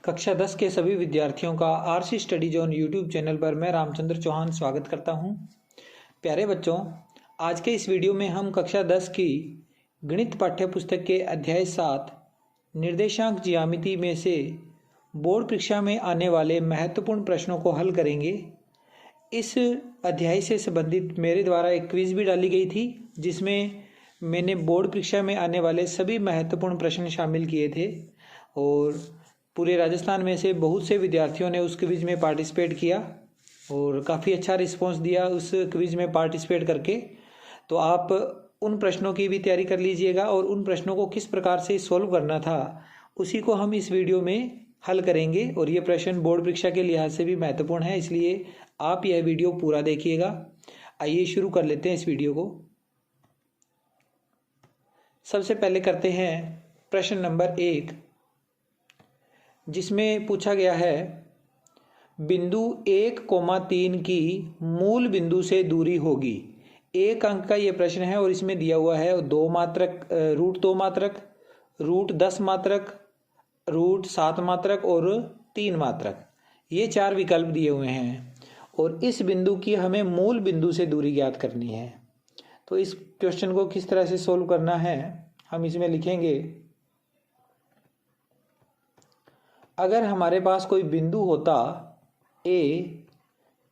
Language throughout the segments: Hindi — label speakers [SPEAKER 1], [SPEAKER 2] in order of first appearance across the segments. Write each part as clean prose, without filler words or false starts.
[SPEAKER 1] कक्षा 10 के सभी विद्यार्थियों का RC study zone YouTube channel पर मैं रामचंद्र चौहान स्वागत करता हूं। प्यारे बच्चों, आज के इस वीडियो में हम कक्षा 10 की गणित पाठ्य पुस्तक के अध्याय 7 निर्देशांक ज्यामिति में से बोर्ड परीक्षा में आने वाले महत्वपूर्ण प्रश्नों को हल करेंगे। इस अध्याय से संबंधित मेरे द्वारा एक क्विज भी डाली गई थी, जिसमें मैंने बोर्ड परीक्षा में आने वाले सभी महत्वपूर्ण प्रश्न शामिल किए थे और पूरे राजस्थान में से बहुत से विद्यार्थियों ने उस क्विज में पार्टिसिपेट किया और काफ़ी अच्छा रिस्पांस दिया उस क्विज में पार्टिसिपेट करके। तो आप उन प्रश्नों की भी तैयारी कर लीजिएगा और उन प्रश्नों को किस प्रकार से सॉल्व करना था उसी को हम इस वीडियो में हल करेंगे। और ये प्रश्न बोर्ड परीक्षा के लिहाज से भी महत्वपूर्ण है, इसलिए आप यह वीडियो पूरा देखिएगा। आइए शुरू कर लेते हैं इस वीडियो को। सबसे पहले करते हैं प्रश्न नंबर 1, जिसमें पूछा गया है बिंदु 1,3 की मूल बिंदु से दूरी होगी। 1 अंक का ये प्रश्न है और इसमें दिया हुआ है 2 मात्रक, √2 मात्रक, √10 मात्रक, √7 मात्रक और 3 मात्रक। ये 4 विकल्प दिए हुए हैं और इस बिंदु की हमें मूल बिंदु से दूरी ज्ञात करनी है। तो इस क्वेश्चन को किस तरह से सोल्व करना है, हम इसमें लिखेंगे। अगर हमारे पास कोई बिंदु होता A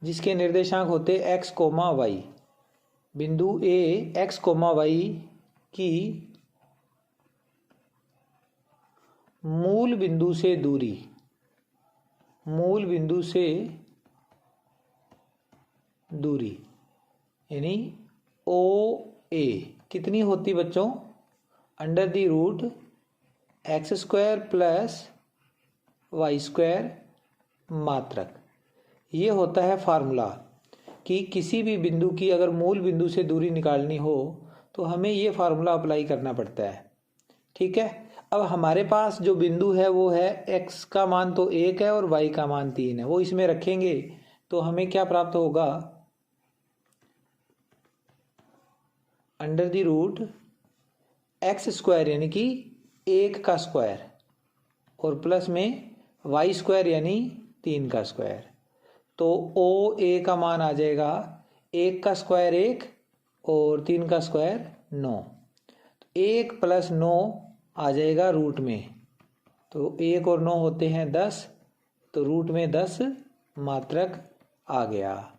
[SPEAKER 1] जिसके निर्देशांक होते x, y, बिंदु A x, y की मूल बिंदु से दूरी, मूल बिंदु से दूरी यानी OA कितनी होती बच्चों? √x² + y² मात्रक। ये होता है फार्मूला कि किसी भी बिंदु की अगर मूल बिंदु से दूरी निकालनी हो तो हमें ये फार्मूला अप्लाई करना पड़ता है। ठीक है। अब हमारे पास जो बिंदु है वो है x का मान तो 1 है और y का मान 3 है, वो इसमें रखेंगे तो हमें क्या प्राप्त होगा? √x² यानी कि 1 का स्क्वायर और प्लस में y² यानी 3 का स्क्वायर। तो OA का मान आ जाएगा 1 का स्क्वायर 1 और 3 का स्क्वायर 9। 1 + 9 आ जाएगा रूट में, तो 1 और 9 होते हैं 10, तो रूट में 10 मात्रक आ गया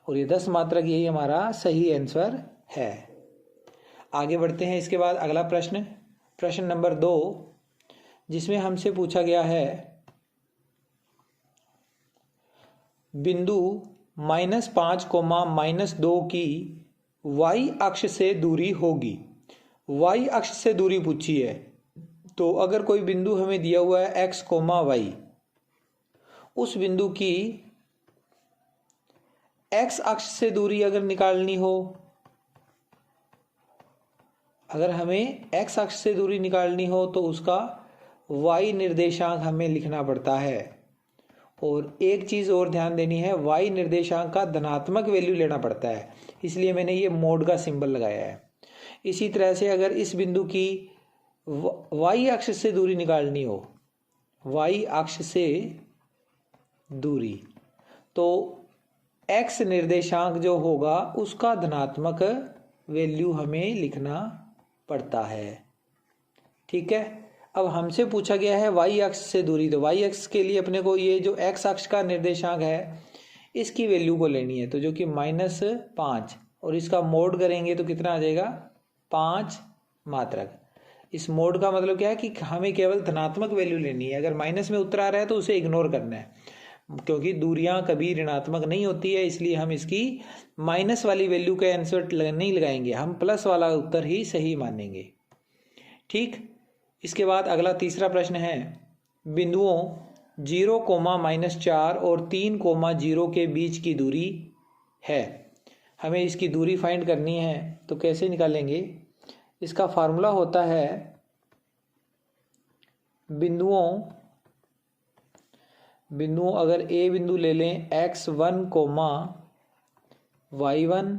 [SPEAKER 1] और ये 10 मात्रक यही हमारा सही आंसर है। आगे बढ़ते हैं। इसके बाद अगला प्रश्न, प्रश्न नंबर 2, जिसमें हमसे पूछा गया है बिंदु -5, -2 की y अक्ष से दूरी होगी। y अक्ष से दूरी पूछी है, तो अगर कोई बिंदु हमें दिया हुआ है x, y, उस बिंदु की x अक्ष से दूरी अगर निकालनी हो, अगर हमें x अक्ष से दूरी निकालनी हो तो उसका y निर्देशांक हमें लिखना पड़ता है। और एक चीज़ और ध्यान देनी है, y निर्देशांक का धनात्मक वैल्यू लेना पड़ता है, इसलिए मैंने ये मोड का सिंबल लगाया है। इसी तरह से अगर इस बिंदु की y अक्ष से दूरी निकालनी हो, y अक्ष से दूरी, तो x निर्देशांक जो होगा उसका धनात्मक वैल्यू हमें लिखना पड़ता है। ठीक है। अब हमसे पूछा गया है y अक्ष से दूरी, तो y अक्ष के लिए अपने को ये जो x अक्ष का निर्देशांक है इसकी वैल्यू को लेनी है, तो जो कि -5 और इसका मोड करेंगे तो कितना आ जाएगा? 5 मात्रक। इस मोड का मतलब क्या है कि हमें केवल धनात्मक वैल्यू लेनी है। अगर माइनस में उत्तर आ रहा है तो उसे इग्नोर करना है, क्योंकि दूरियां कभी ऋणात्मक नहीं होती है, इसलिए हम इसकी माइनस वाली वैल्यू का आंसर नहीं लगाएंगे, हम प्लस वाला उत्तर ही सही मानेंगे। ठीक। इसके बाद अगला तीसरा प्रश्न है बिंदुओं 0, -4 और 3, 0 के बीच की दूरी है। हमें इसकी दूरी फाइंड करनी है, तो कैसे निकालेंगे? इसका फार्मूला होता है बिंदुओं अगर A बिंदु ले लें x1, y1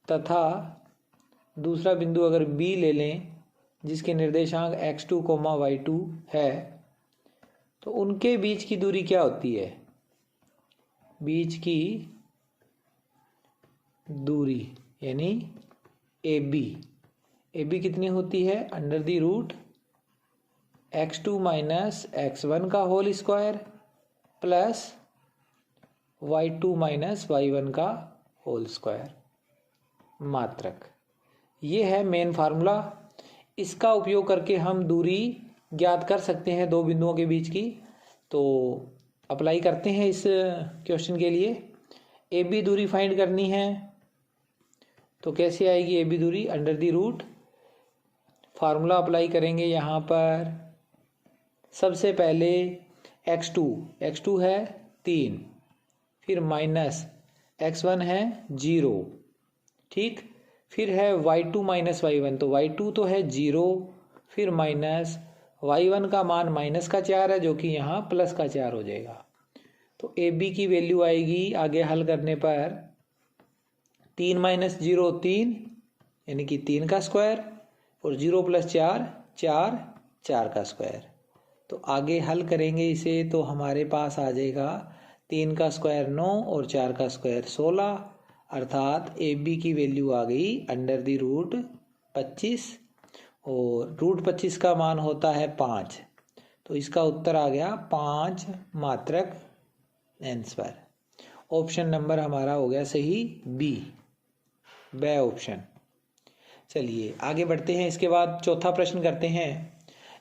[SPEAKER 1] तथा दूसरा बिंदु अगर B ले लें जिसके निर्देशांक x2, y2 है, तो उनके बीच की दूरी क्या होती है? बीच की दूरी यानी ए बी कितनी होती है? Under the root x2 minus x1 का whole square plus y2 minus y1 का होल स्क्वायर मात्रक। ये है मेन फार्मूला। इसका उपयोग करके हम दूरी ज्ञात कर सकते हैं दो बिंदुओं के बीच की। तो अप्लाई करते हैं इस क्वेश्चन के लिए। ए बी दूरी फाइंड करनी है तो कैसे आएगी ए बी दूरी? Under the root formula apply करेंगे यहाँ पर। सबसे पहले x2 है 3, फिर माइनस x1 है 0, ठीक। फिर है y2 माइनस y1, तो y2 तो है 0, फिर माइनस y1 का मान माइनस का 4 है जो कि यहाँ प्लस का 4 हो जाएगा। तो ए बी की वैल्यू आएगी आगे हल करने पर 3 माइनस 0 3 यानी कि 3 का स्क्वायर और 0 प्लस 4 4 4 का स्क्वायर। तो आगे हल करेंगे इसे तो हमारे पास आ जाएगा 3 का स्क्वायर 9 और 4 का स्क्वायर 16, अर्थात ए बी की वैल्यू आ गई अंडर द रूट 25 और रूट 25 का मान होता है 5। तो इसका उत्तर आ गया 5 मात्रक आंसर। ऑप्शन नंबर हमारा हो गया सही बी ऑप्शन। चलिए आगे बढ़ते हैं। इसके बाद चौथा प्रश्न करते हैं।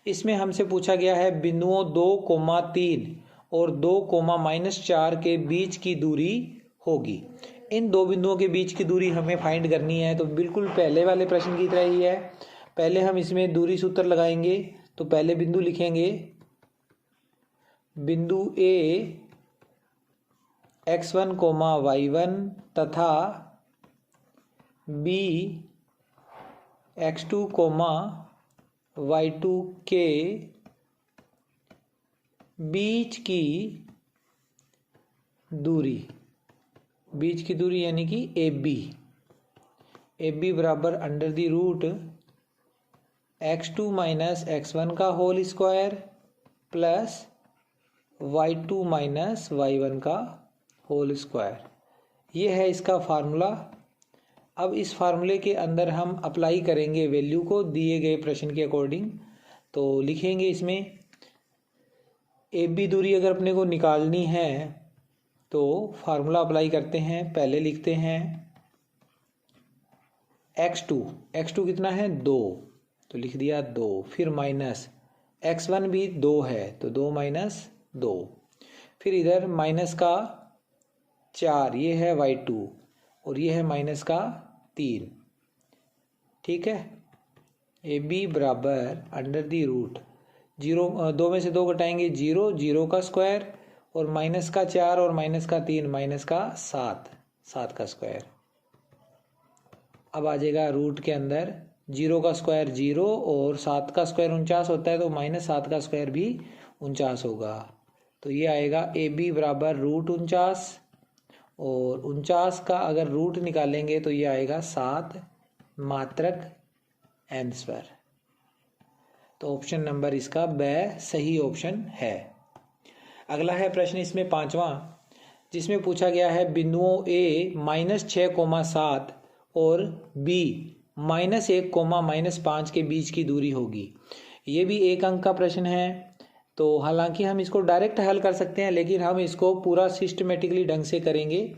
[SPEAKER 1] इसमें हमसे पूछा गया है बिंदुओं 2,3 और 2,-4 के बीच की दूरी होगी। इन दो बिंदुओं के बीच की दूरी हमें फाइंड करनी है। तो बिल्कुल पहले वाले प्रश्न की तरह ही है। पहले हम इसमें दूरी सूत्र लगाएंगे। तो पहले बिंदु लिखेंगे बिंदु ए x1, y1 तथा बी x2, y2 के बीच की दूरी यानी कि ए बी बराबर under the root x2 minus x1 का whole square plus y2 minus y1 का होल स्क्वायर। ये है इसका फार्मूला। अब इस फार्मूले के अंदर हम अप्लाई करेंगे वैल्यू को दिए गए प्रश्न के अकॉर्डिंग। तो लिखेंगे इसमें ए बी दूरी अगर अपने को निकालनी है तो फार्मूला अप्लाई करते हैं। पहले लिखते हैं x2 कितना है 2, तो लिख दिया 2, फिर माइनस x1 भी 2 है तो 2 माइनस 2, फिर इधर माइनस का 4, ये है y2 और ये है माइनस का 3, ठीक है। ए बी बराबर अंडर दी रूट 0, 2 में से 2 घटाएंगे 0 का स्क्वायर और माइनस का 4 और माइनस का 3 माइनस का 7 का स्क्वायर। अब आ जाएगा रूट के अंदर 0 का स्क्वायर 0 और 7 का स्क्वायर 49 होता है तो माइनस 7 का स्क्वायर भी 49 होगा। तो ये आएगा ए बी बराबर रूट 49 और 49 का अगर रूट निकालेंगे तो ये आएगा 7 मात्रक आंसर। तो ऑप्शन नंबर इसका सही ऑप्शन है। अगला है प्रश्न इसमें 5वां, जिसमें पूछा गया है बिंदुओं ए -6,7 और बी -1,-5 के बीच की दूरी होगी। ये भी एक अंक का प्रश्न है। तो हालांकि हम इसको डायरेक्ट हल कर सकते हैं लेकिन हम इसको पूरा सिस्टमेटिकली ढंग से करेंगे।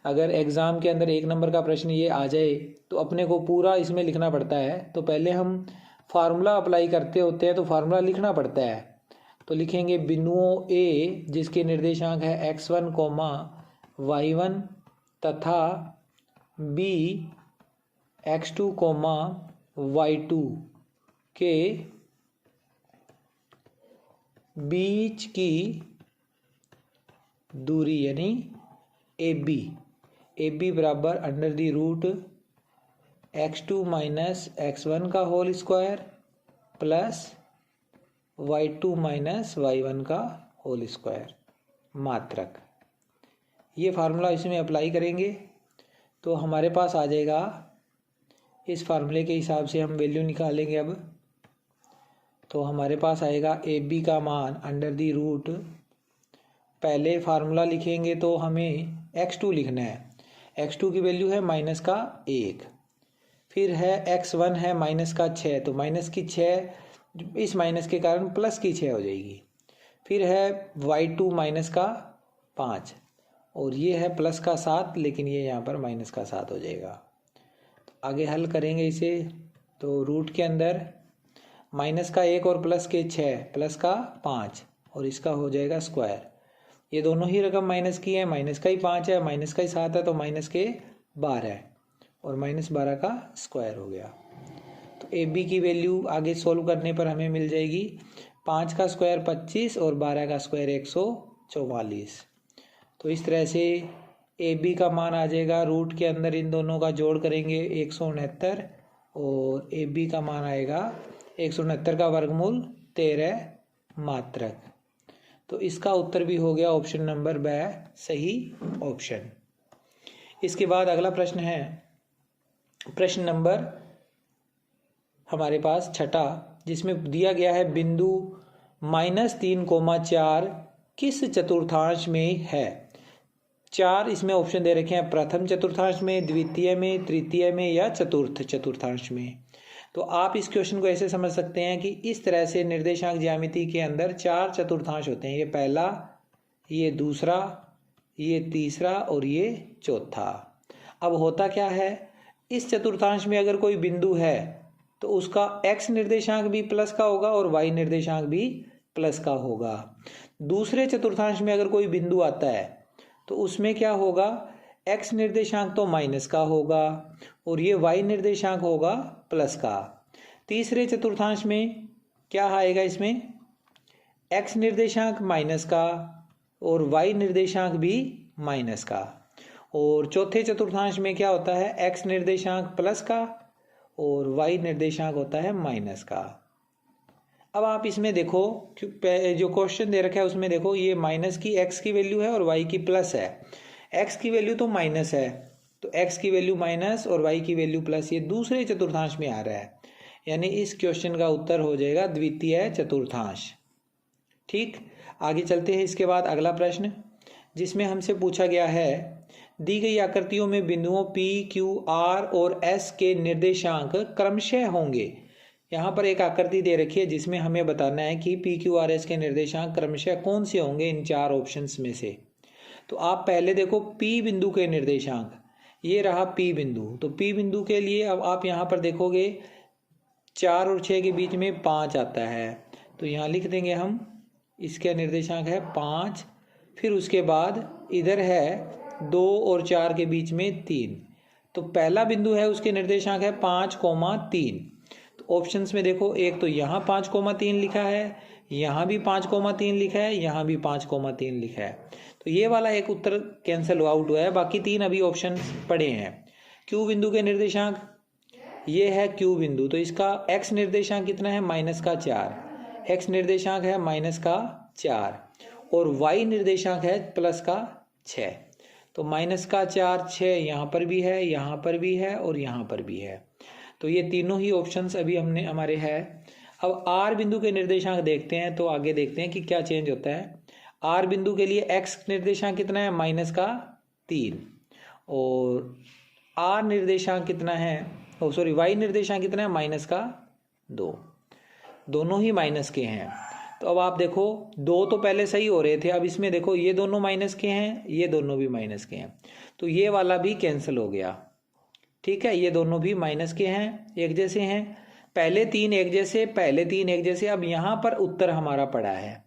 [SPEAKER 1] अगर एग्ज़ाम के अंदर 1 नंबर का प्रश्न ये आ जाए तो अपने को पूरा इसमें लिखना पड़ता है। तो पहले हम फार्मूला अप्लाई करते होते हैं तो फार्मूला लिखना पड़ता है। तो लिखेंगे बिंदुओं ए जिसके निर्देशांक है x1, y1 तथा बी x2, y2 के बीच की दूरी यानी ए बी बराबर under the root x2 minus x1 का whole square plus y2 minus y1 का होल स्क्वायर मात्रक। ये फार्मूला इसमें अप्लाई करेंगे तो हमारे पास आ जाएगा। इस फार्मूले के हिसाब से हम वैल्यू निकालेंगे। अब तो हमारे पास आएगा ए बी का मान अंडर दी रूट, पहले फार्मूला लिखेंगे तो हमें x2 लिखना है। x2 की वैल्यू है -1, फिर है x1 है -6, तो माइनस की 6 इस माइनस के कारण प्लस की 6 हो जाएगी। फिर है y2 -5 और ये है +7, लेकिन ये यहाँ पर -7 हो जाएगा। तो आगे हल करेंगे इसे, तो रूट के अंदर -1 और +6 +5 और इसका हो जाएगा स्क्वायर। ये दोनों ही रकम माइनस की है, -5 है, -7 है, तो -12 और -12 का स्क्वायर हो गया। तो ए बी की वैल्यू आगे सोल्व करने पर हमें मिल जाएगी 5 का स्क्वायर 25 और 12 का स्क्वायर 144। तो इस तरह से ए बी का मान आ जाएगा, रूट के अंदर इन दोनों का जोड़ करेंगे 169 और ए बी का मान आएगा 169 का वर्गमूल 13 मात्रक। तो इसका उत्तर भी हो गया ऑप्शन नंबर ब सही ऑप्शन। इसके बाद अगला प्रश्न है प्रश्न नंबर हमारे पास 6, जिसमें दिया गया है बिंदु -3,4 किस चतुर्थांश में है। 4 इसमें ऑप्शन दे रखे हैं, प्रथम चतुर्थांश में, द्वितीय में, तृतीय में या चतुर्थ चतुर्थांश में। तो आप इस क्वेश्चन को ऐसे समझ सकते हैं कि इस तरह से निर्देशांक ज्यामिति के अंदर 4 चतुर्थांश होते हैं, ये पहला, ये दूसरा, ये तीसरा और ये चौथा। अब होता क्या है, इस चतुर्थांश में अगर कोई बिंदु है तो उसका x निर्देशांक भी प्लस का होगा और y निर्देशांक भी प्लस का होगा। दूसरे चतुर्थांश में अगर कोई बिंदु आता है तो उसमें क्या होगा, x निर्देशांक तो माइनस का होगा और ये y निर्देशांक होगा प्लस का। तीसरे चतुर्थांश में क्या आएगा, इसमें x निर्देशांक माइनस का और y निर्देशांक भी माइनस का। और चौथे चतुर्थांश में क्या होता है, x निर्देशांक प्लस का और y निर्देशांक होता है माइनस का। अब आप इसमें देखो, जो क्वेश्चन दे रखा है उसमें देखो, ये माइनस की x की वैल्यू है और y की प्लस है। x की वैल्यू तो माइनस है, तो x की वैल्यू माइनस और y की वैल्यू प्लस, ये दूसरे चतुर्थांश में आ रहा है, यानी इस क्वेश्चन का उत्तर हो जाएगा द्वितीय चतुर्थांश। ठीक, आगे चलते हैं। इसके बाद अगला प्रश्न, जिसमें हमसे पूछा गया है, दी गई आकृतियों में बिंदुओं P, Q, R और S के निर्देशांक क्रमशः होंगे। यहाँ पर एक आकृति दे रखी है जिसमें हमें बताना है कि P, Q, R, S के निर्देशांक क्रमशः कौन से होंगे इन 4 ऑप्शंस में से। तो आप पहले देखो P बिंदु के निर्देशांक, ये रहा P बिंदु। तो P बिंदु के लिए अब आप यहाँ पर देखोगे 4 और 6 के बीच में 5 आता है, तो यहाँ लिख देंगे हम, इसका निर्देशांक है 5। फिर उसके बाद इधर है 2 और 4 के बीच में 3, तो पहला बिंदु है उसके निर्देशांक है 5,3। तो ऑप्शंस में देखो, एक तो यहाँ 5,3 लिखा है, यहाँ भी 5,3 लिखा है, यहाँ भी 5,3 लिखा है। तो ये वाला एक उत्तर कैंसिल आउट हुआ है, बाकी 3 अभी ऑप्शन पड़े हैं। Q बिंदु के निर्देशांक, ये है Q बिंदु, तो इसका x निर्देशांक कितना है, -4, x निर्देशांक है -4 और y निर्देशांक है +6। तो -4, 6 यहाँ पर भी है, यहाँ पर भी है और यहाँ पर भी है। तो ये तीनों ही ऑप्शंस अभी हमारे हैं। अब R बिंदु के निर्देशांक देखते हैं, तो आगे देखते हैं कि क्या चेंज होता है। R बिंदु के लिए x निर्देशांक कितना है, -3 और R निर्देशांक कितना है, y निर्देशांक कितना है, -2। दोनों ही माइनस के हैं। तो अब आप देखो, 2 तो पहले सही हो रहे थे, अब इसमें देखो ये दोनों माइनस के हैं, ये दोनों भी माइनस के हैं, तो ये वाला भी कैंसिल हो गया। ठीक है, ये दोनों भी माइनस के हैं, एक जैसे हैं, पहले 3 एक जैसे, पहले 3 एक जैसे। अब यहाँ पर उत्तर हमारा पड़ा है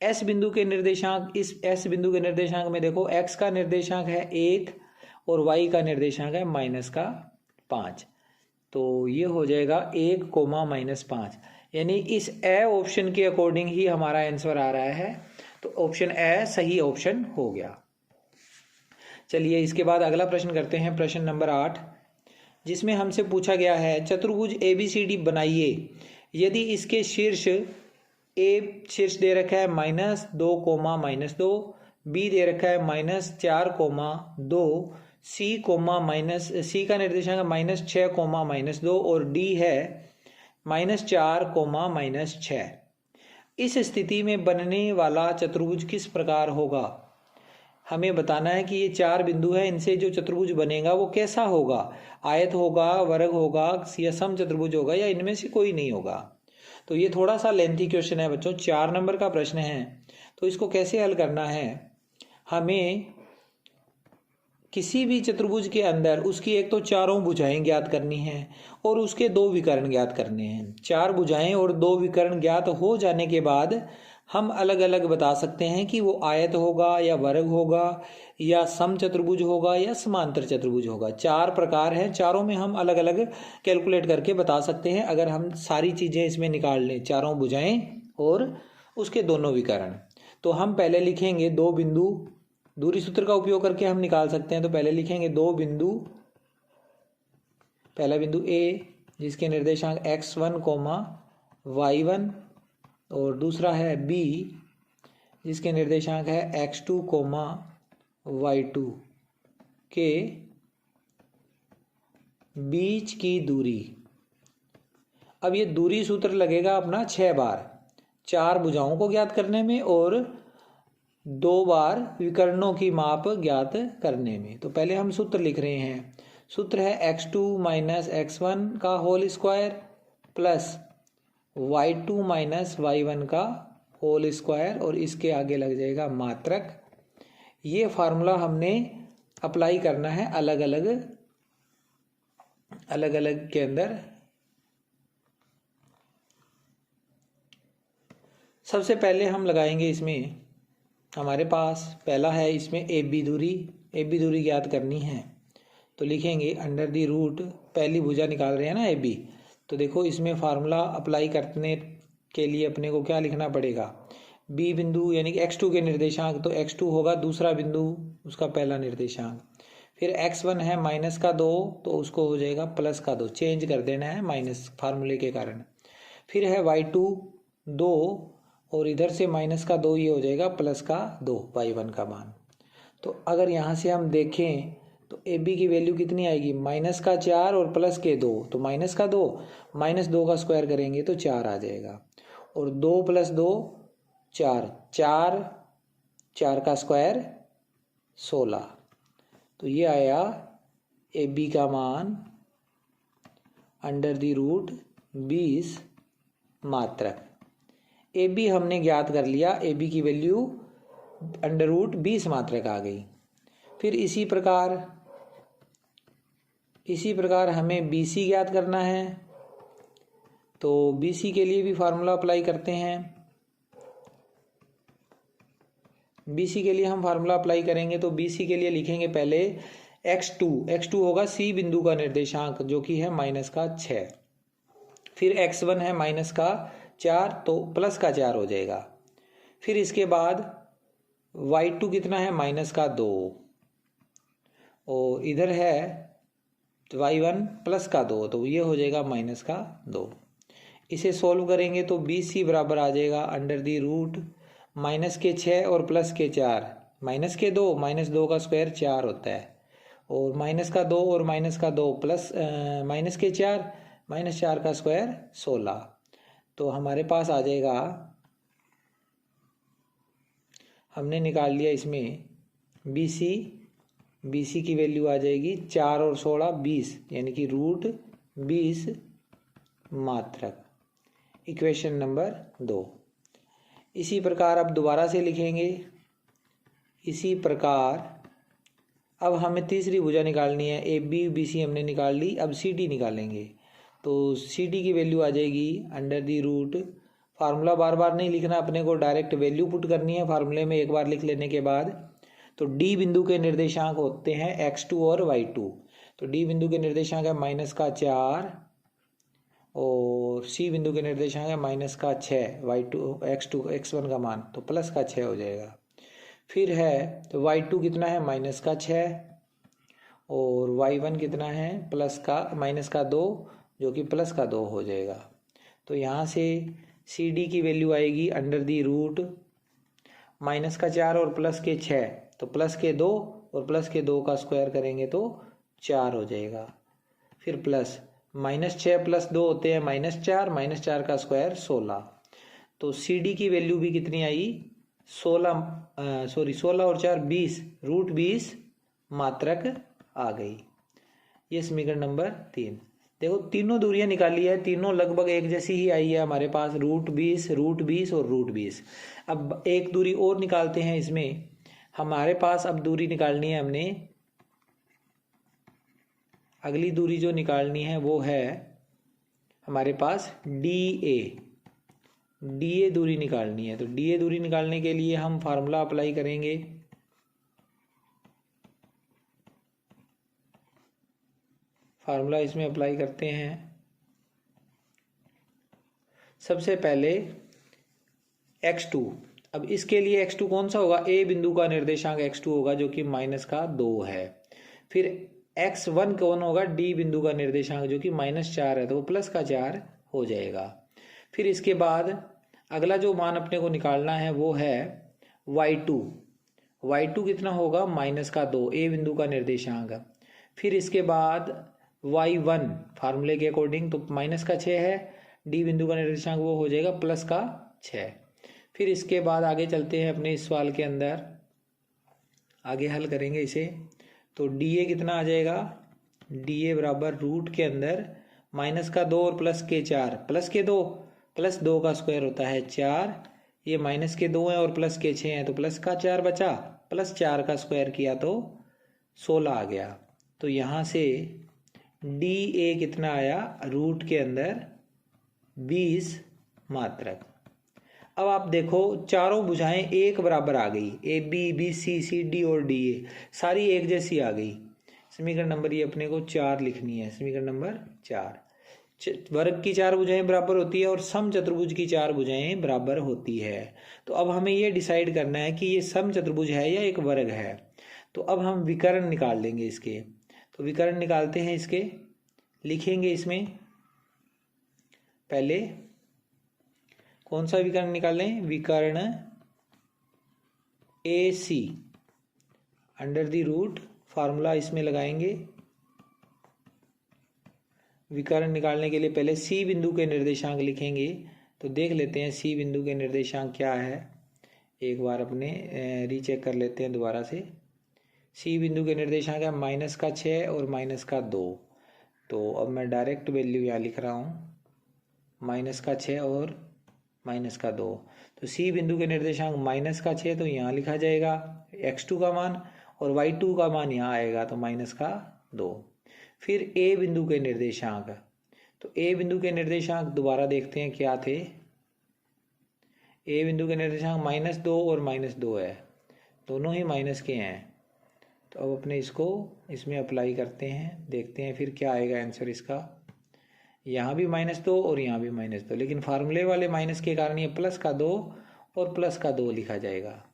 [SPEAKER 1] S बिंदु के निर्देशांक। इस S बिंदु के निर्देशांक में देखो, x का निर्देशांक है 1 और y का निर्देशांक है -5, तो ये हो जाएगा 1, -5, यानी इस ए ऑप्शन के अकॉर्डिंग ही हमारा आंसर आ रहा है। तो ऑप्शन ए सही ऑप्शन हो गया। चलिए इसके बाद अगला प्रश्न करते हैं, प्रश्न नंबर 8, जिसमें हमसे पूछा गया है, चतुर्भुज ABCD बनाइए। यदि इसके शीर्ष A शीर्ष दे रखा है -2, -2, B दे रखा है -4, C का निर्देशांक -6, -2 और D है -4, -6। इस स्थिति में बनने वाला चतुर्भुज किस प्रकार होगा? हमें बताना है कि ये 4 बिंदु है, इनसे जो चतुर्भुज बनेगा वो कैसा होगा? आयत होगा, वर्ग होगा या समचतुर्भुज होगा या इनमें से कोई नहीं होगा? तो ये थोड़ा सा लेंथी क्वेश्चन है बच्चों, 4 नंबर का प्रश्न है। तो इसको कैसे हल करना है? हमें किसी भी चतुर्भुज के अंदर उसकी एक तो चारों भुजाएं ज्ञात करनी है और उसके 2 विकर्ण ज्ञात करने हैं। 4 भुजाएं और 2 विकर्ण ज्ञात हो जाने के बाद हम अलग अलग बता सकते हैं कि वो आयत होगा या वर्ग होगा या समचतुर्भुज होगा या समांतर चतुर्भुज होगा। 4 प्रकार हैं, चारों में हम अलग अलग कैलकुलेट करके बता सकते हैं अगर हम सारी चीज़ें इसमें निकाल लें, चारों भुजाएं और उसके दोनों विकर्ण। तो हम पहले लिखेंगे 2 बिंदु, दूरी सूत्र का उपयोग करके हम निकाल सकते हैं। तो पहले लिखेंगे 2 बिंदु, पहला बिंदु A जिसके निर्देशांक x1, y1 और दूसरा है B जिसके निर्देशांक है x2, y2 के बीच की दूरी। अब ये दूरी सूत्र लगेगा अपना 6 बार, 4 भुजाओं को ज्ञात करने में और 2 बार विकर्णों की माप ज्ञात करने में। तो पहले हम सूत्र लिख रहे हैं। सूत्र है x2 - x1 का whole square plus y2 - y1 का होल स्क्वायर और इसके आगे लग जाएगा मात्रक। ये फार्मूला हमने अप्लाई करना है अलग अलग के अंदर। सबसे पहले हम लगाएंगे इसमें, हमारे पास पहला है इसमें ए बी दूरी ज्ञात करनी है। तो लिखेंगे अंडर दी रूट, पहली भुजा निकाल रहे हैं ना ए बी। तो देखो इसमें फार्मूला अप्लाई करने के लिए अपने को क्या लिखना पड़ेगा? बी बिंदु यानी कि x2 के निर्देशांक, तो x2 होगा दूसरा बिंदु उसका पहला निर्देशांक। फिर x1 है -2 तो उसको हो जाएगा +2, चेंज कर देना है माइनस फार्मूले के कारण। फिर है y2 2 और इधर से -2 ये हो जाएगा +2 y1 का मान। तो अगर यहाँ से हम देखें तो ए बी की वैल्यू कितनी आएगी? -4 और +2, तो -2 का स्क्वायर करेंगे तो 4 आ जाएगा और 2 + 2 4, 4 का स्क्वायर 16। तो ये आया ए बी का मान अंडर दी रूट 20 मात्रक। ए बी हमने ज्ञात कर लिया, ए बी की वैल्यू अंडर रूट 20 मात्रक आ गई। फिर इसी प्रकार हमें बी सी ज्ञात करना है। तो बी सी के लिए भी फार्मूला अप्लाई करते हैं। बी सी के लिए हम फार्मूला अप्लाई करेंगे तो बी सी के लिए लिखेंगे पहले x2 होगा सी बिंदु का निर्देशांक जो कि है -6। फिर x1 है -4 तो +4 हो जाएगा। फिर इसके बाद y2 कितना है? -2 और इधर है y1 +2 तो ये हो जाएगा -2। इसे सोल्व करेंगे तो बी सी बराबर आ जाएगा अंडर दी रूट -6 और +4, -2 का स्क्वायर 4 होता है और -2 और -2 प्लस -4 -4 का स्क्वायर 16। तो हमारे पास आ जाएगा, हमने निकाल लिया इसमें बी सी की वैल्यू आ जाएगी 4 और 16 20 यानी कि रूट 20 मात्रक। Equation number 2। इसी प्रकार अब दोबारा से लिखेंगे। इसी प्रकार अब हमें तीसरी भुजा निकालनी है। ए बी बी सी हमने निकाल ली, अब सी डी निकालेंगे। तो सी डी की वैल्यू आ जाएगी अंडर दी रूट, फार्मूला बार बार नहीं लिखना, अपने को डायरेक्ट वैल्यू पुट करनी है फार्मूले में एक बार लिख लेने के बाद। तो डी बिंदु के निर्देशांक होते हैं x2 और y2। तो डी बिंदु के निर्देशांक है -4 और सी बिंदु के निर्देशांक है -6, y2 x2 x1 का मान तो +6 हो जाएगा। फिर है तो y2 कितना है? -6 और y1 कितना है? -2 जो कि +2 हो जाएगा। तो यहाँ से सी डी की वैल्यू आएगी अंडर दी रूट -4 और +6 तो +2 और +2 का स्क्वायर करेंगे तो 4 हो जाएगा। फिर प्लस -6 + 2 होते हैं -4, -4 का स्क्वायर 16। तो सी डी की वैल्यू भी कितनी आई 16 और 4 20, √20 मात्रक आ गई। ये समीकरण नंबर 3। देखो तीनों दूरियां निकाली है, तीनों लगभग एक जैसी ही आई है हमारे पास, √20, √20 और √20। अब एक दूरी और निकालते हैं इसमें। हमारे पास अब दूरी निकालनी है हमने, अगली दूरी जो निकालनी है वो है हमारे पास DA दूरी निकालनी है। तो DA दूरी निकालने के लिए हम फार्मूला अप्लाई करेंगे। फार्मूला इसमें अप्लाई करते हैं। सबसे पहले x2, अब इसके लिए x2 कौन सा होगा, A बिंदु का निर्देशांक x2 होगा जो कि -2 है। फिर x1 कौन होगा, D बिंदु का निर्देशांक जो कि -4 है, तो वो +4 हो जाएगा। फिर इसके बाद अगला जो मान अपने को निकालना है वो है y2 कितना होगा -2, A बिंदु का निर्देशांक। फिर इसके बाद y1 फार्मूले के अकॉर्डिंग तो -6 है, D बिंदु का निर्देशांक वो हो जाएगा +6। फिर इसके बाद आगे चलते हैं अपने इस सवाल के अंदर, आगे हल करेंगे इसे। तो DA कितना आ जाएगा, DA बराबर रूट के अंदर -2 और +4, +2 का स्क्वायर होता है 4, ये -2 है और +6 है तो +4 बचा, +4 का स्क्वायर किया तो 16 आ गया। तो यहाँ से DA कितना आया, रूट के अंदर 20 मात्रक। अब आप देखो चारों भुजाएं एक बराबर आ गई, AB, BC, CD और DA सारी एक जैसी आ गई। समीकरण नंबर ये अपने को 4 लिखनी है। समीकरण नंबर 4, वर्ग की 4 भुजाएं बराबर होती है और सम चतुर्भुज की 4 भुजाएं बराबर होती है। तो अब हमें ये डिसाइड करना है कि ये सम चतुर्भुज है या एक वर्ग है। तो अब हम विकर्ण निकाल लेंगे इसके। तो विकर्ण निकालते हैं इसके, लिखेंगे इसमें पहले कौन सा विकर्ण निकालें, विकर्ण AC under the root, formula इसमें लगाएंगे। विकर्ण निकालने के लिए पहले C बिंदु के निर्देशांक लिखेंगे। तो देख लेते हैं C बिंदु के निर्देशांक क्या है, एक बार अपने रीचेक कर लेते हैं दोबारा से। C बिंदु के निर्देशांक है -6 और -2। तो अब मैं डायरेक्ट वैल्यू यहाँ लिख रहा हूँ, -6 और -2। तो C बिंदु के निर्देशांक -6 तो यहाँ लिखा जाएगा x2 का मान, और y2 का मान यहाँ आएगा तो -2। फिर A बिंदु के निर्देशांक, तो A बिंदु के निर्देशांक दोबारा देखते हैं क्या थे। A बिंदु के निर्देशांक -2 और -2 है, दोनों ही माइनस के हैं। तो अब अपने इसको इसमें अप्लाई करते हैं, देखते हैं फिर क्या आएगा आंसर इसका। यहाँ भी -2 और यहाँ भी -2, लेकिन फार्मूले वाले माइनस के कारण ये +2 और +2 लिखा जाएगा।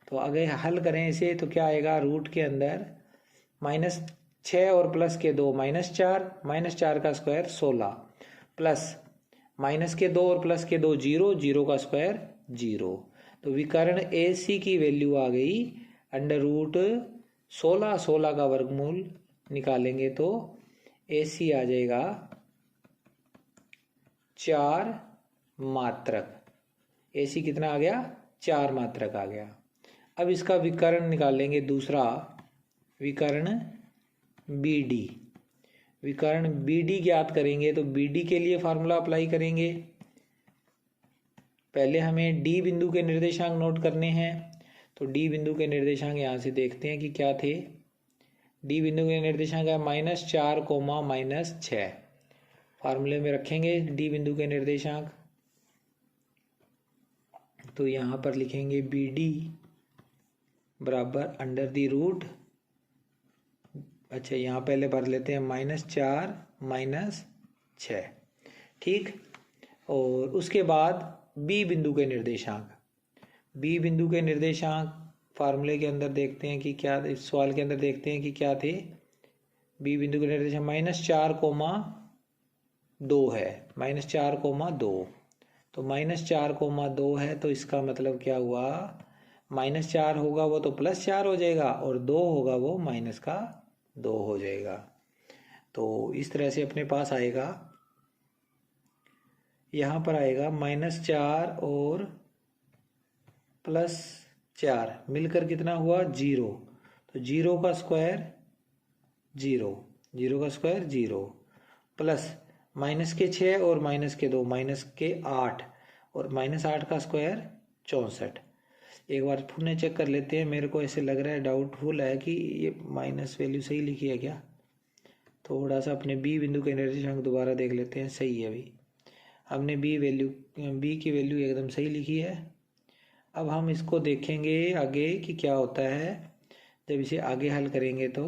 [SPEAKER 1] तो अगर हल करें इसे तो क्या आएगा, रूट के अंदर -6 और +2 -4, -4 का स्क्वायर 16, प्लस -2 और +2 0, 0 का स्क्वायर 0। तो विकर्ण AC की वैल्यू आ गई √16, 16 का वर्गमूल निकालेंगे तो AC आ जाएगा 4 मात्रक। AC कितना आ गया, 4 मात्रक आ गया। अब इसका विकर्ण निकालेंगे दूसरा, विकर्ण BD। विकर्ण BD ज्ञात करेंगे तो BD के लिए फार्मूला अप्लाई करेंगे। पहले हमें D बिंदु के निर्देशांक नोट करने हैं। तो D बिंदु के निर्देशांक यहाँ से देखते हैं कि क्या थे। D बिंदु के निर्देशांक है -4, -6। फार्मूले में रखेंगे D बिंदु के निर्देशांक। तो यहाँ पर लिखेंगे BD बराबर अंडर द रूट, अच्छा यहाँ पहले भर लेते हैं -4 -6, ठीक। और उसके बाद B बिंदु के निर्देशांक, B बिंदु के निर्देशांक फार्मूले के अंदर देखते हैं कि क्या, इस सवाल के अंदर देखते हैं कि क्या थे। B बिंदु के निर्देशांक -4,2 है, -4,2। तो -4,2 है तो इसका मतलब क्या हुआ, -4 होगा वो तो +4 हो जाएगा और 2 होगा वो -2 हो जाएगा। तो इस तरह से अपने पास आएगा, यहाँ पर आएगा -4 और +4 मिलकर कितना हुआ 0। तो 0 का स्क्वायर 0, 0 का स्क्वायर 0, प्लस -6 और -2 -8 और -8 का स्क्वायर 64। एक बार पुनः चेक कर लेते हैं, मेरे को ऐसे लग रहा है, डाउटफुल है कि ये माइनस वैल्यू सही लिखी है क्या। थोड़ा सा अपने बी बिंदु के निर्देशांक दोबारा देख लेते हैं। सही है, अभी हमने बी की वैल्यू एकदम सही लिखी है। अब हम इसको देखेंगे आगे कि क्या होता है। जब इसे आगे हल करेंगे तो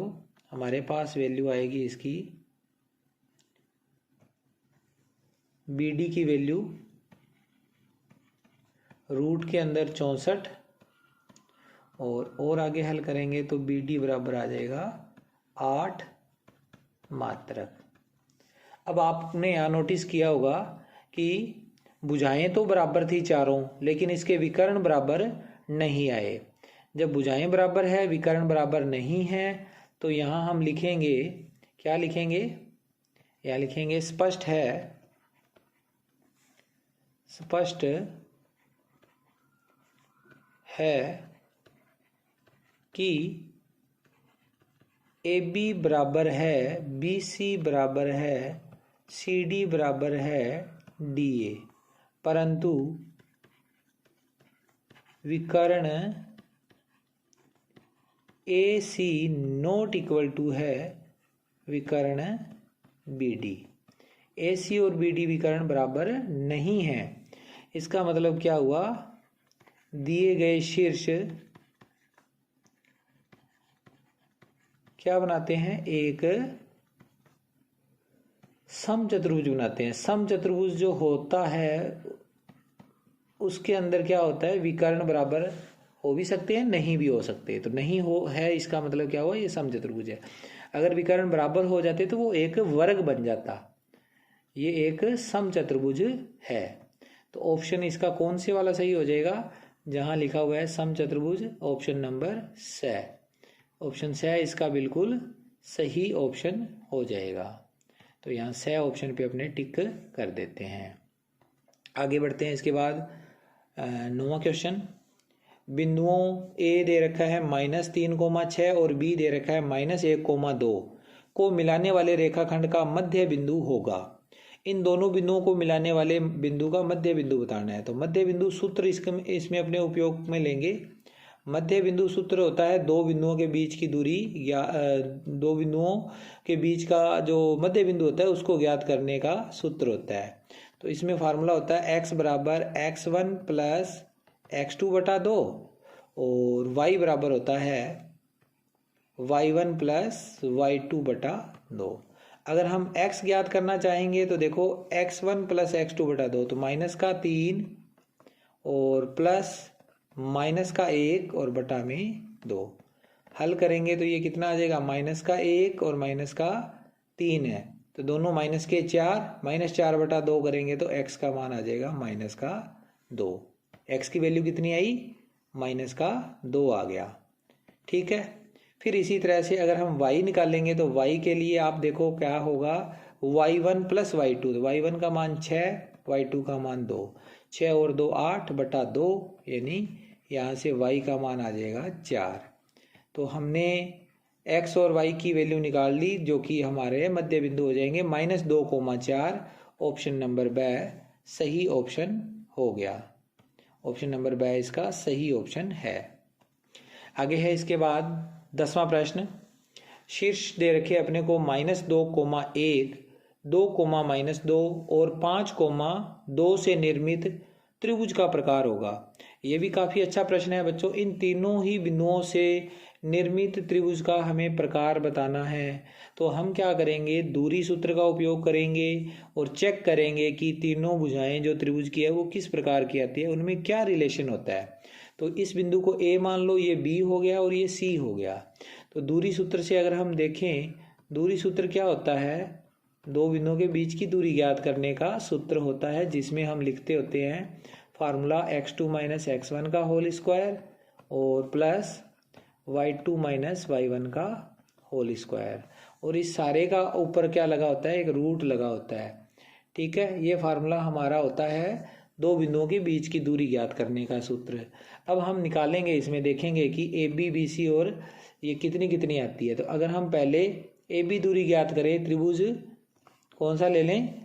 [SPEAKER 1] हमारे पास वैल्यू आएगी इसकी, बी डी की वैल्यू रूट के अंदर 64 और आगे हल करेंगे तो बी डी बराबर आ जाएगा 8 मात्रक। अब आपने यहाँ नोटिस किया होगा कि भुजाएं तो बराबर थी चारों, लेकिन इसके विकर्ण बराबर नहीं आए। जब भुजाएं बराबर है, विकर्ण बराबर नहीं है, तो यहाँ हम लिखेंगे, क्या लिखेंगे, यहाँ लिखेंगे स्पष्ट है कि ए बी बराबर है बी सी बराबर है सी डी बराबर है डी ए, परंतु विकर्ण ए सी नॉट इक्वल टू है विकर्ण बी डी। ए सी और बी डी विकर्ण बराबर नहीं है। इसका मतलब क्या हुआ, दिए गए शीर्ष क्या बनाते हैं, एक समचतुर्भुज बनाते हैं। समचतुर्भुज जो होता है उसके अंदर क्या होता है, विकर्ण बराबर हो भी सकते हैं, नहीं भी हो सकते। तो नहीं हो है, इसका मतलब क्या हुआ, ये समचतुर्भुज है। अगर विकर्ण बराबर हो जाते तो वो एक वर्ग बन जाता, ये एक समचतुर्भुज है। तो ऑप्शन इसका कौन से वाला सही हो जाएगा, जहां लिखा हुआ है समचतुर्भुज, ऑप्शन नंबर स। ऑप्शन स इसका बिल्कुल सही ऑप्शन हो जाएगा। तो यहाँ स ऑप्शन पे अपने टिक कर देते हैं। आगे बढ़ते हैं। इसके बाद 9वां क्वेश्चन, बिंदुओं ए दे रखा है -3,6 और बी दे रखा है -1,2 को मिलाने वाले रेखाखंड का मध्य बिंदु होगा। इन दोनों बिंदुओं को मिलाने वाले बिंदु का मध्य बिंदु बताना है। तो मध्य बिंदु सूत्र इसमें अपने उपयोग में लेंगे। मध्य बिंदु सूत्र होता है दो बिंदुओं के बीच की दूरी या दो बिंदुओं के बीच का जो मध्य बिंदु होता है उसको ज्ञात करने का सूत्र होता है। तो इसमें फार्मूला होता है x बराबर x1 प्लस x2 बटा 2 और y बराबर होता है y1 प्लस y2 बटा 2। अगर हम x ज्ञात करना चाहेंगे तो देखो x1 प्लस x2 बटा 2, तो -3 और प्लस -1 और बटा में 2 हल करेंगे तो ये कितना आ जाएगा, -1 और -3 है, तो दोनों -4 -4 बटा 2 करेंगे तो x का मान आ जाएगा -2। x की वैल्यू कितनी आई, -2 आ गया। ठीक है। फिर इसी तरह से अगर हम y निकालेंगे तो y के लिए आप देखो क्या होगा, y1 प्लस y2, तो y1 का मान 6, y2 का मान 2, 6 और 2 8 बटा 2, यानी यहाँ से y का मान आ जाएगा 4। तो हमने x और y की वैल्यू निकाल ली जो कि हमारे मध्य बिंदु हो जाएंगे। -2,4 ऑप्शन नंबर ब सही ऑप्शन हो गया। ऑप्शन नंबर ब इसका सही ऑप्शन है। आगे है इसके बाद 10वां प्रश्न, शीर्ष दे रखे अपने को -2,1 2,-2 और 5,2 से निर्मित त्रिभुज का प्रकार होगा। ये भी काफ़ी अच्छा प्रश्न है बच्चों। इन तीनों ही बिंदुओं से निर्मित त्रिभुज का हमें प्रकार बताना है। तो हम क्या करेंगे, दूरी सूत्र का उपयोग करेंगे और चेक करेंगे कि तीनों भुजाएं जो त्रिभुज की है वो किस प्रकार की आती है, उनमें क्या रिलेशन होता है। तो इस बिंदु को A मान लो, ये B हो गया और ये C हो गया। तो दूरी सूत्र से अगर हम देखें, दूरी सूत्र क्या होता है, दो बिंदुओं के बीच की दूरी ज्ञात करने का सूत्र होता है, जिसमें हम लिखते होते हैं फार्मूला x2 माइनस x1 का होल स्क्वायर और प्लस y2 माइनस y1 का होल स्क्वायर। और इस सारे का ऊपर क्या लगा होता है, एक रूट लगा होता है। ठीक है, ये फार्मूला हमारा होता है दो बिंदुओं के बीच की दूरी ज्ञात करने का सूत्र। अब हम निकालेंगे, इसमें देखेंगे कि ए बी बी सी और ये कितनी कितनी आती है। तो अगर हम पहले ए बी दूरी ज्ञात करें, त्रिभुज कौन सा ले लें,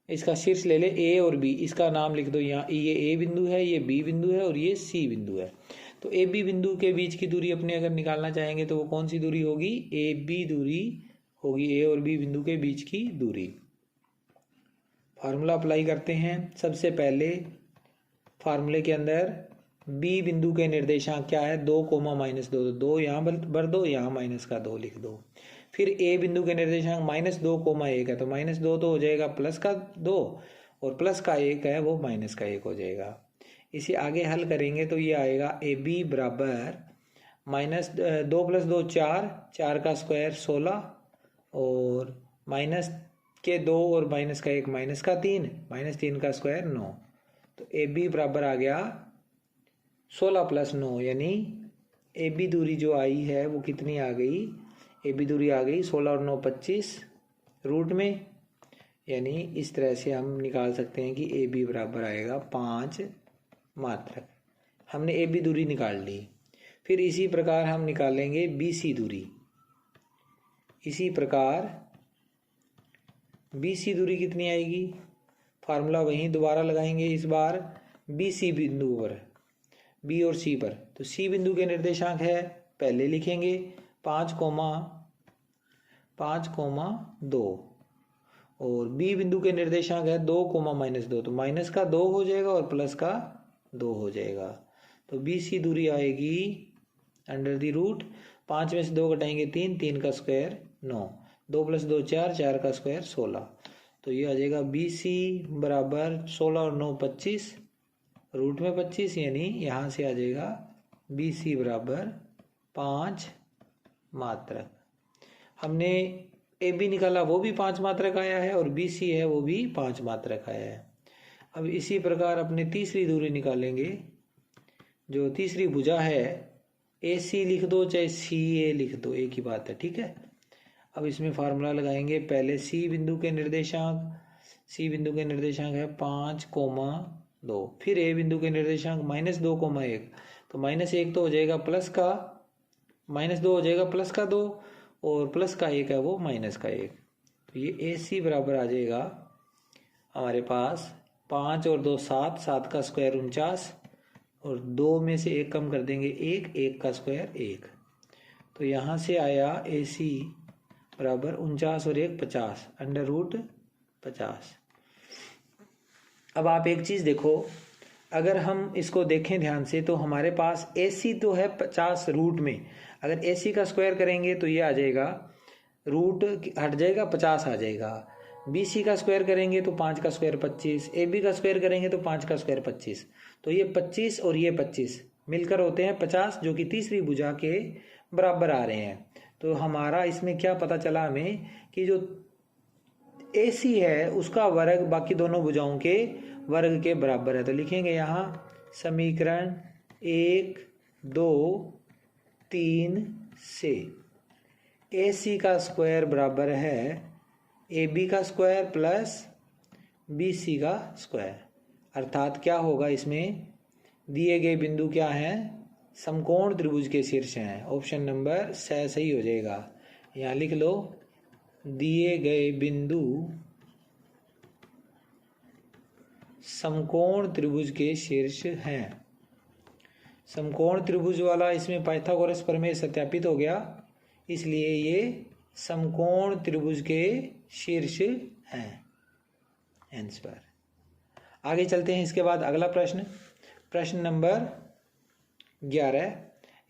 [SPEAKER 1] इसका शीर्ष ले लें ए और बी, इसका नाम लिख दो यहाँ, ये ए बिंदु है, ये बी बिंदु है और ये सी बिंदु है। तो ए बी बिंदु के बीच की दूरी अपने अगर निकालना चाहेंगे तो वो कौन सी दूरी होगी, ए बी दूरी होगी, ए और बी बिंदु के बीच की दूरी। फार्मूला अप्लाई करते हैं। सबसे पहले फार्मूले के अंदर बी बिंदु के निर्देशांक क्या है, 2 कोमा -2, तो 2 यहाँ भर दो, यहाँ माइनस का 2 लिख दो। फिर ए बिंदु के निर्देशांक -2 कोमा 1 है, तो -2 तो हो जाएगा प्लस का 2 और प्लस का 1 है वो माइनस का 1 हो जाएगा। इसे आगे हल करेंगे तो ये आएगा ए बी बराबर -2 + 2 4, 4 का स्क्वायर 16 और माइनस के 2 और माइनस का 1 माइनस का 3, -3 का स्क्वायर 9। तो ए बी बराबर आ गया 16 + 9, यानी ए बी दूरी जो आई है वो कितनी आ गई, ए बी दूरी आ गई 16 और 9 25 रूट में, यानी इस तरह से हम निकाल सकते हैं कि ए बी बराबर आएगा 5 मात्रक। हमने ए बी दूरी निकाल ली। फिर इसी प्रकार हम निकालेंगे बी सी दूरी। इसी प्रकार बी सी दूरी कितनी आएगी, फार्मूला वहीं दोबारा लगाएंगे इस बार बी सी बिंदु पर, बी और सी पर। तो सी बिंदु के निर्देशांक है, पहले लिखेंगे 5, 2 और बी बिंदु के निर्देशांक है 2, -2, तो माइनस का 2 हो जाएगा और प्लस का 2 हो जाएगा। तो बी सी दूरी आएगी √, 5 में से 2 घटाएंगे 3, 3 का स्क्वायर 9, 2 + 2 4, 4 का स्क्वायर 16। तो ये आ जाएगा बी सी बराबर 16 और 9 25, रूट में 25, यानी यहाँ से आ जाएगा बी सी बराबर 5 मात्रक। हमने ए बी निकाला, वो भी 5 मात्रक आया है और बी सी है वो भी 5 मात्रक आया है। अब इसी प्रकार अपने तीसरी दूरी निकालेंगे। जो तीसरी भुजा है ए सी लिख दो चाहे सी ए लिख दो, एक ही बात है। ठीक है, अब इसमें फार्मूला लगाएंगे। पहले सी बिंदु के निर्देशांक है 5, 2, फिर ए बिंदु के निर्देशांक -2, 1, तो -1 तो हो जाएगा प्लस का, -2 हो जाएगा प्लस का 2 और प्लस का 1 है वो माइनस का 1। तो ये ए सी बराबर आ जाएगा हमारे पास 5 और 2 7, 7 का स्क्वायर 49 और 2 में से 1 कम कर देंगे 1, 1 का स्क्वायर 1। तो यहाँ से आया ए सी बराबर 49 और 1 50, √50। अब आप एक चीज़ देखो, अगर हम इसको देखें ध्यान से तो हमारे पास ए सी तो है 50 रूट में, अगर ए सी का स्क्वायर करेंगे तो ये आ जाएगा, रूट हट जाएगा 50 आ जाएगा। बी सी का स्क्वायर करेंगे तो 5 का स्क्वायर 25, ए बी का स्क्वायर करेंगे तो 5 का स्क्वायर 25, तो ये 25 और ये 25 मिलकर होते हैं 50, जो कि तीसरी भुजा के बराबर आ रहे हैं। तो हमारा इसमें क्या पता चला हमें कि जो ए सी है उसका वर्ग बाकी दोनों भुजाओं के वर्ग के बराबर है। तो लिखेंगे यहाँ समीकरण 1, 2, 3 से ए सी का स्क्वायर बराबर है ए बी का स्क्वायर प्लस बी सी का स्क्वायर। अर्थात क्या होगा, इसमें दिए गए बिंदु क्या हैं, समकोण त्रिभुज के शीर्ष हैं। ऑप्शन नंबर 6 सही हो जाएगा। यहाँ लिख लो, दिए गए बिंदु समकोण त्रिभुज के शीर्ष हैं। समकोण त्रिभुज वाला इसमें पाइथागोरस प्रमेय सत्यापित हो गया, इसलिए ये समकोण त्रिभुज के शीर्ष हैं। आंसर। आगे चलते हैं। इसके बाद अगला प्रश्न, प्रश्न नंबर 11।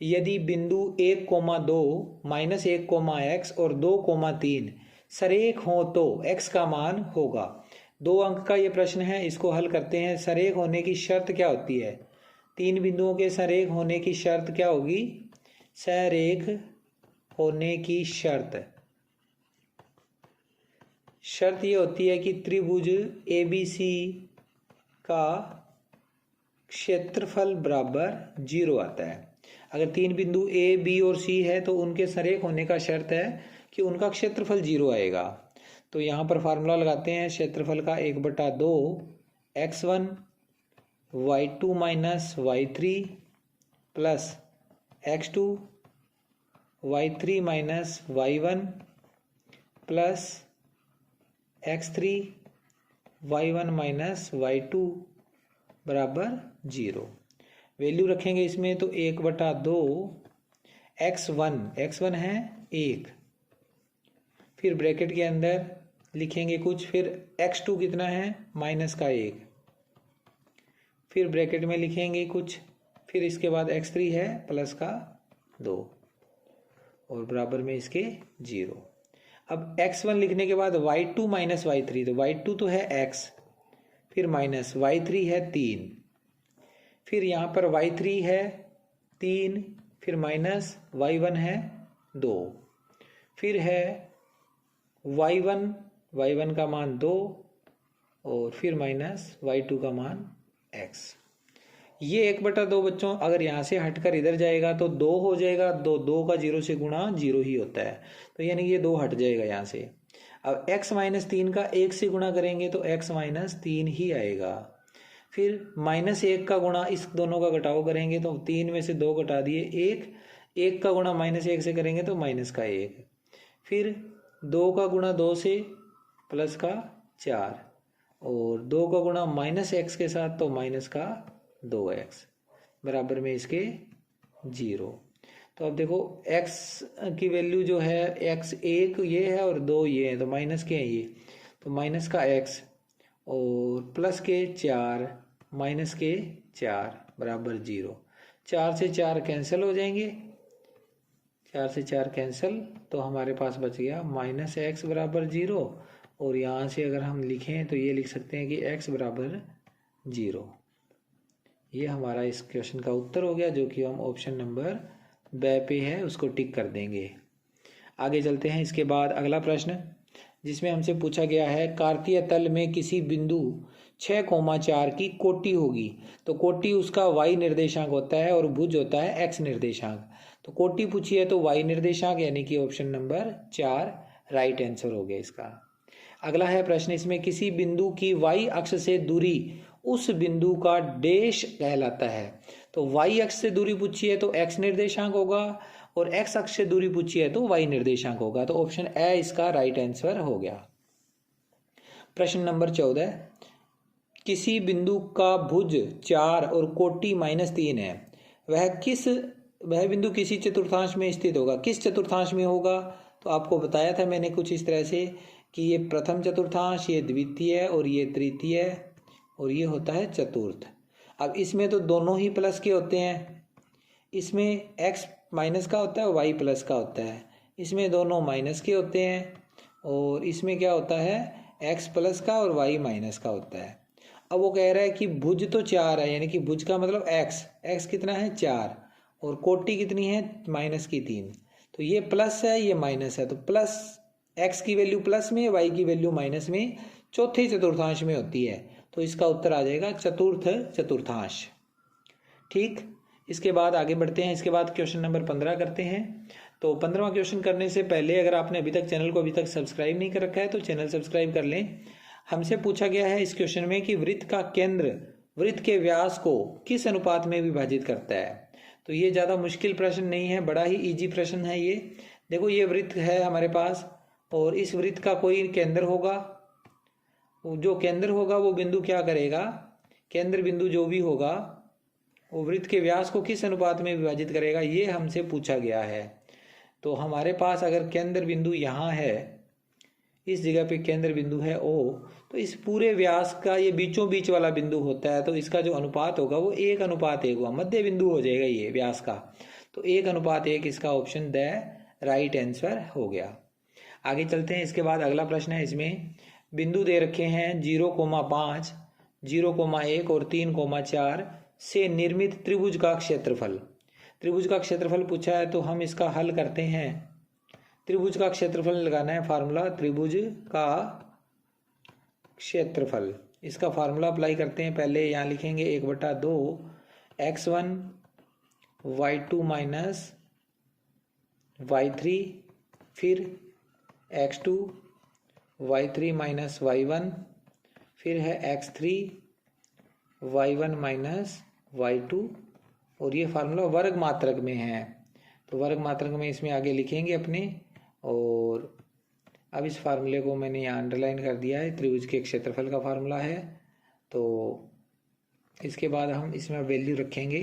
[SPEAKER 1] यदि बिंदु 1, 2, -1, x और 2, 3 सरेख हो तो x का मान होगा। 2 अंक का ये प्रश्न है, इसको हल करते हैं। सरेख होने की शर्त क्या होती है, 3 बिंदुओं के सरेख होने की शर्त क्या होगी, सरेख होने की शर्त ये होती है कि त्रिभुज ABC का क्षेत्रफल बराबर 0 आता है। अगर 3 बिंदु A, B और C है तो उनके सरेख होने का शर्त है कि उनका क्षेत्रफल 0 आएगा। तो यहाँ पर फार्मूला लगाते हैं क्षेत्रफल का 1/2 x1 y2 minus y3 plus x2 y3 minus y1 plus x3 y1 minus y2 बराबर 0। वैल्यू रखेंगे इसमें तो 1/2 x1 है 1, फिर ब्रैकेट के अंदर लिखेंगे कुछ, फिर x2 कितना है -1, फिर ब्रैकेट में लिखेंगे कुछ, फिर इसके बाद x3 है +2 और बराबर में इसके 0। अब x1 लिखने के बाद y2 माइनस y3, तो y2 तो है x, फिर माइनस y3 है 3, फिर यहाँ पर y3 है 3, फिर माइनस y1 है 2, फिर है y1 का मान 2 और फिर माइनस y2 का मान x। ये 1/2 बच्चों अगर यहाँ से हटकर इधर जाएगा तो 2 हो जाएगा, 2 का 0 से गुणा 0 ही होता है, तो यानी ये 2 हट जाएगा यहाँ से। अब x माइनस 3 का 1 से गुणा करेंगे तो x माइनस 3 ही आएगा, फिर -1 का गुणा इस दोनों का घटाव करेंगे तो 3 में से 2 घटा दिए 1 का गुणा -1 से करेंगे तो -1, फिर 2 का गुणा 2 से +4 और 2 का गुणा -x के साथ तो -2x बराबर में इसके 0। तो अब देखो x की वैल्यू जो है x 1 ये है और 2 ये है, तो माइनस के हैं ये, तो -x और +4 -4 बराबर 0। 4 से 4 कैंसिल हो जाएंगे, 4 से 4 कैंसिल, तो हमारे पास बच गया -x बराबर 0, और यहाँ से अगर हम लिखें तो ये लिख सकते हैं कि x बराबर 0। ये हमारा इस क्वेश्चन का उत्तर हो गया, जो कि हम ऑप्शन नंबर ब पे है उसको टिक कर देंगे। आगे चलते हैं। इसके बाद अगला प्रश्न जिसमें हमसे पूछा गया है कार्तीय तल में किसी बिंदु 6,4 की कोटि होगी, तो कोटि उसका y निर्देशांक होता है और भुज होता है x निर्देशांक। तो कोटि पूछी है तो y निर्देशांक यानी कि ऑप्शन नंबर 4 राइट आंसर हो गया इसका। अगला है प्रश्न, इसमें किसी बिंदु की y अक्ष से दूरी उस बिंदु का डैश कहलाता है। तो y अक्ष से दूरी पूछी है तो x निर्देशांक होगा और x अक्ष से दूरी पूछी है तो y निर्देशांक होगा, तो ऑप्शन ए इसका राइट आंसर हो गया। प्रश्न नंबर 14, किसी बिंदु का भुज 4 और कोटि -3 है, वह बिंदु किसी चतुर्थांश में स्थित होगा। किस चतुर्थांश में होगा, तो आपको बताया था मैंने कुछ इस तरह से कि ये प्रथम चतुर्थांश, ये द्वितीय और ये तृतीय और ये होता है चतुर्थ। अब इसमें तो दोनों ही प्लस के होते हैं, इसमें x माइनस का होता है y प्लस का होता है, इसमें दोनों माइनस के होते हैं और इसमें क्या होता है x प्लस का और y माइनस का होता है। अब वो कह रहा है कि भुज तो 4 है, यानी कि भुज का मतलब x कितना है 4 और कोटि कितनी है -3, तो ये प्लस है ये माइनस है, तो प्लस x की वैल्यू प्लस में y की वैल्यू माइनस में चौथे चतुर्थांश में होती है, तो इसका उत्तर आ जाएगा चतुर्थ चतुर्थांश। ठीक, इसके बाद आगे बढ़ते हैं। इसके बाद क्वेश्चन नंबर 15 करते हैं। तो 15वां क्वेश्चन करने से पहले अगर आपने अभी तक चैनल को अभी तक सब्सक्राइब नहीं कर रखा है तो चैनल सब्सक्राइब कर लें। हमसे पूछा गया है इस क्वेश्चन में कि वृत्त का केंद्र वृत्त के व्यास को किस अनुपात में विभाजित करता है। तो ये ज़्यादा मुश्किल प्रश्न नहीं है, बड़ा ही ईजी प्रश्न है ये। देखो ये वृत्त है हमारे पास और इस वृत्त का कोई केंद्र होगा, जो केंद्र होगा वो बिंदु क्या करेगा, केंद्र बिंदु जो भी होगा वो वृत्त के व्यास को किस अनुपात में विभाजित करेगा, ये हमसे पूछा गया है। तो हमारे पास अगर केंद्र बिंदु यहाँ है, इस जगह पे केंद्र बिंदु है O, तो इस पूरे व्यास का ये बीचों बीच वाला बिंदु होता है, तो इसका जो अनुपात होगा वो 1:1 हुआ, मध्य बिंदु हो जाएगा ये व्यास का, तो 1:1 इसका ऑप्शन द राइट आंसर हो गया। आगे चलते हैं। इसके बाद अगला प्रश्न है, इसमें बिंदु दे रखे हैं 0,5, 0,1 और 3,4 से निर्मित त्रिभुज का क्षेत्रफल। त्रिभुज का क्षेत्रफल पूछा है तो हम इसका हल करते हैं। त्रिभुज का क्षेत्रफल लगाना है फार्मूला, त्रिभुज का क्षेत्रफल, इसका फार्मूला अप्लाई करते हैं। पहले यहाँ लिखेंगे 1/2 x1 y2 माइनस y3, फिर x2 y3 माइनस y1, फिर है x3 y1 माइनस y2, और ये फार्मूला वर्ग मात्रक में है, तो वर्ग मात्रक में इसमें आगे लिखेंगे अपने। और अब इस फार्मूले को मैंने यहाँ अंडरलाइन कर दिया है, त्रिभुज के क्षेत्रफल का फार्मूला है। तो इसके बाद हम इसमें वैल्यू रखेंगे।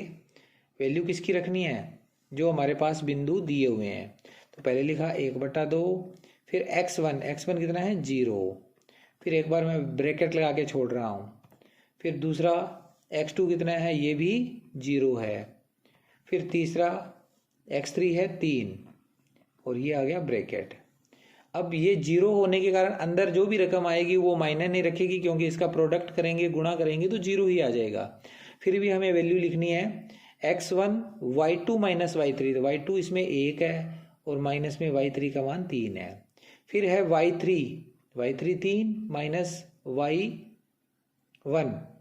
[SPEAKER 1] वैल्यू किसकी रखनी है? जो हमारे पास बिंदु दिए हुए हैं। तो पहले लिखा 1/2, फिर x1 कितना है 0, फिर एक बार मैं ब्रैकेट लगा के छोड़ रहा हूँ, फिर दूसरा x2 कितना है, ये भी 0 है, फिर तीसरा x3 है 3, और ये आ गया ब्रैकेट। अब ये 0 होने के कारण अंदर जो भी रकम आएगी वो मायने नहीं रखेगी, क्योंकि इसका प्रोडक्ट करेंगे, गुणा करेंगे तो 0 ही आ जाएगा। फिर भी हमें वैल्यू लिखनी है x1 y2 माइनस y3, तो y2 इसमें 1 है और माइनस में y3 का मान 3 है। फिर है y3 3 माइनस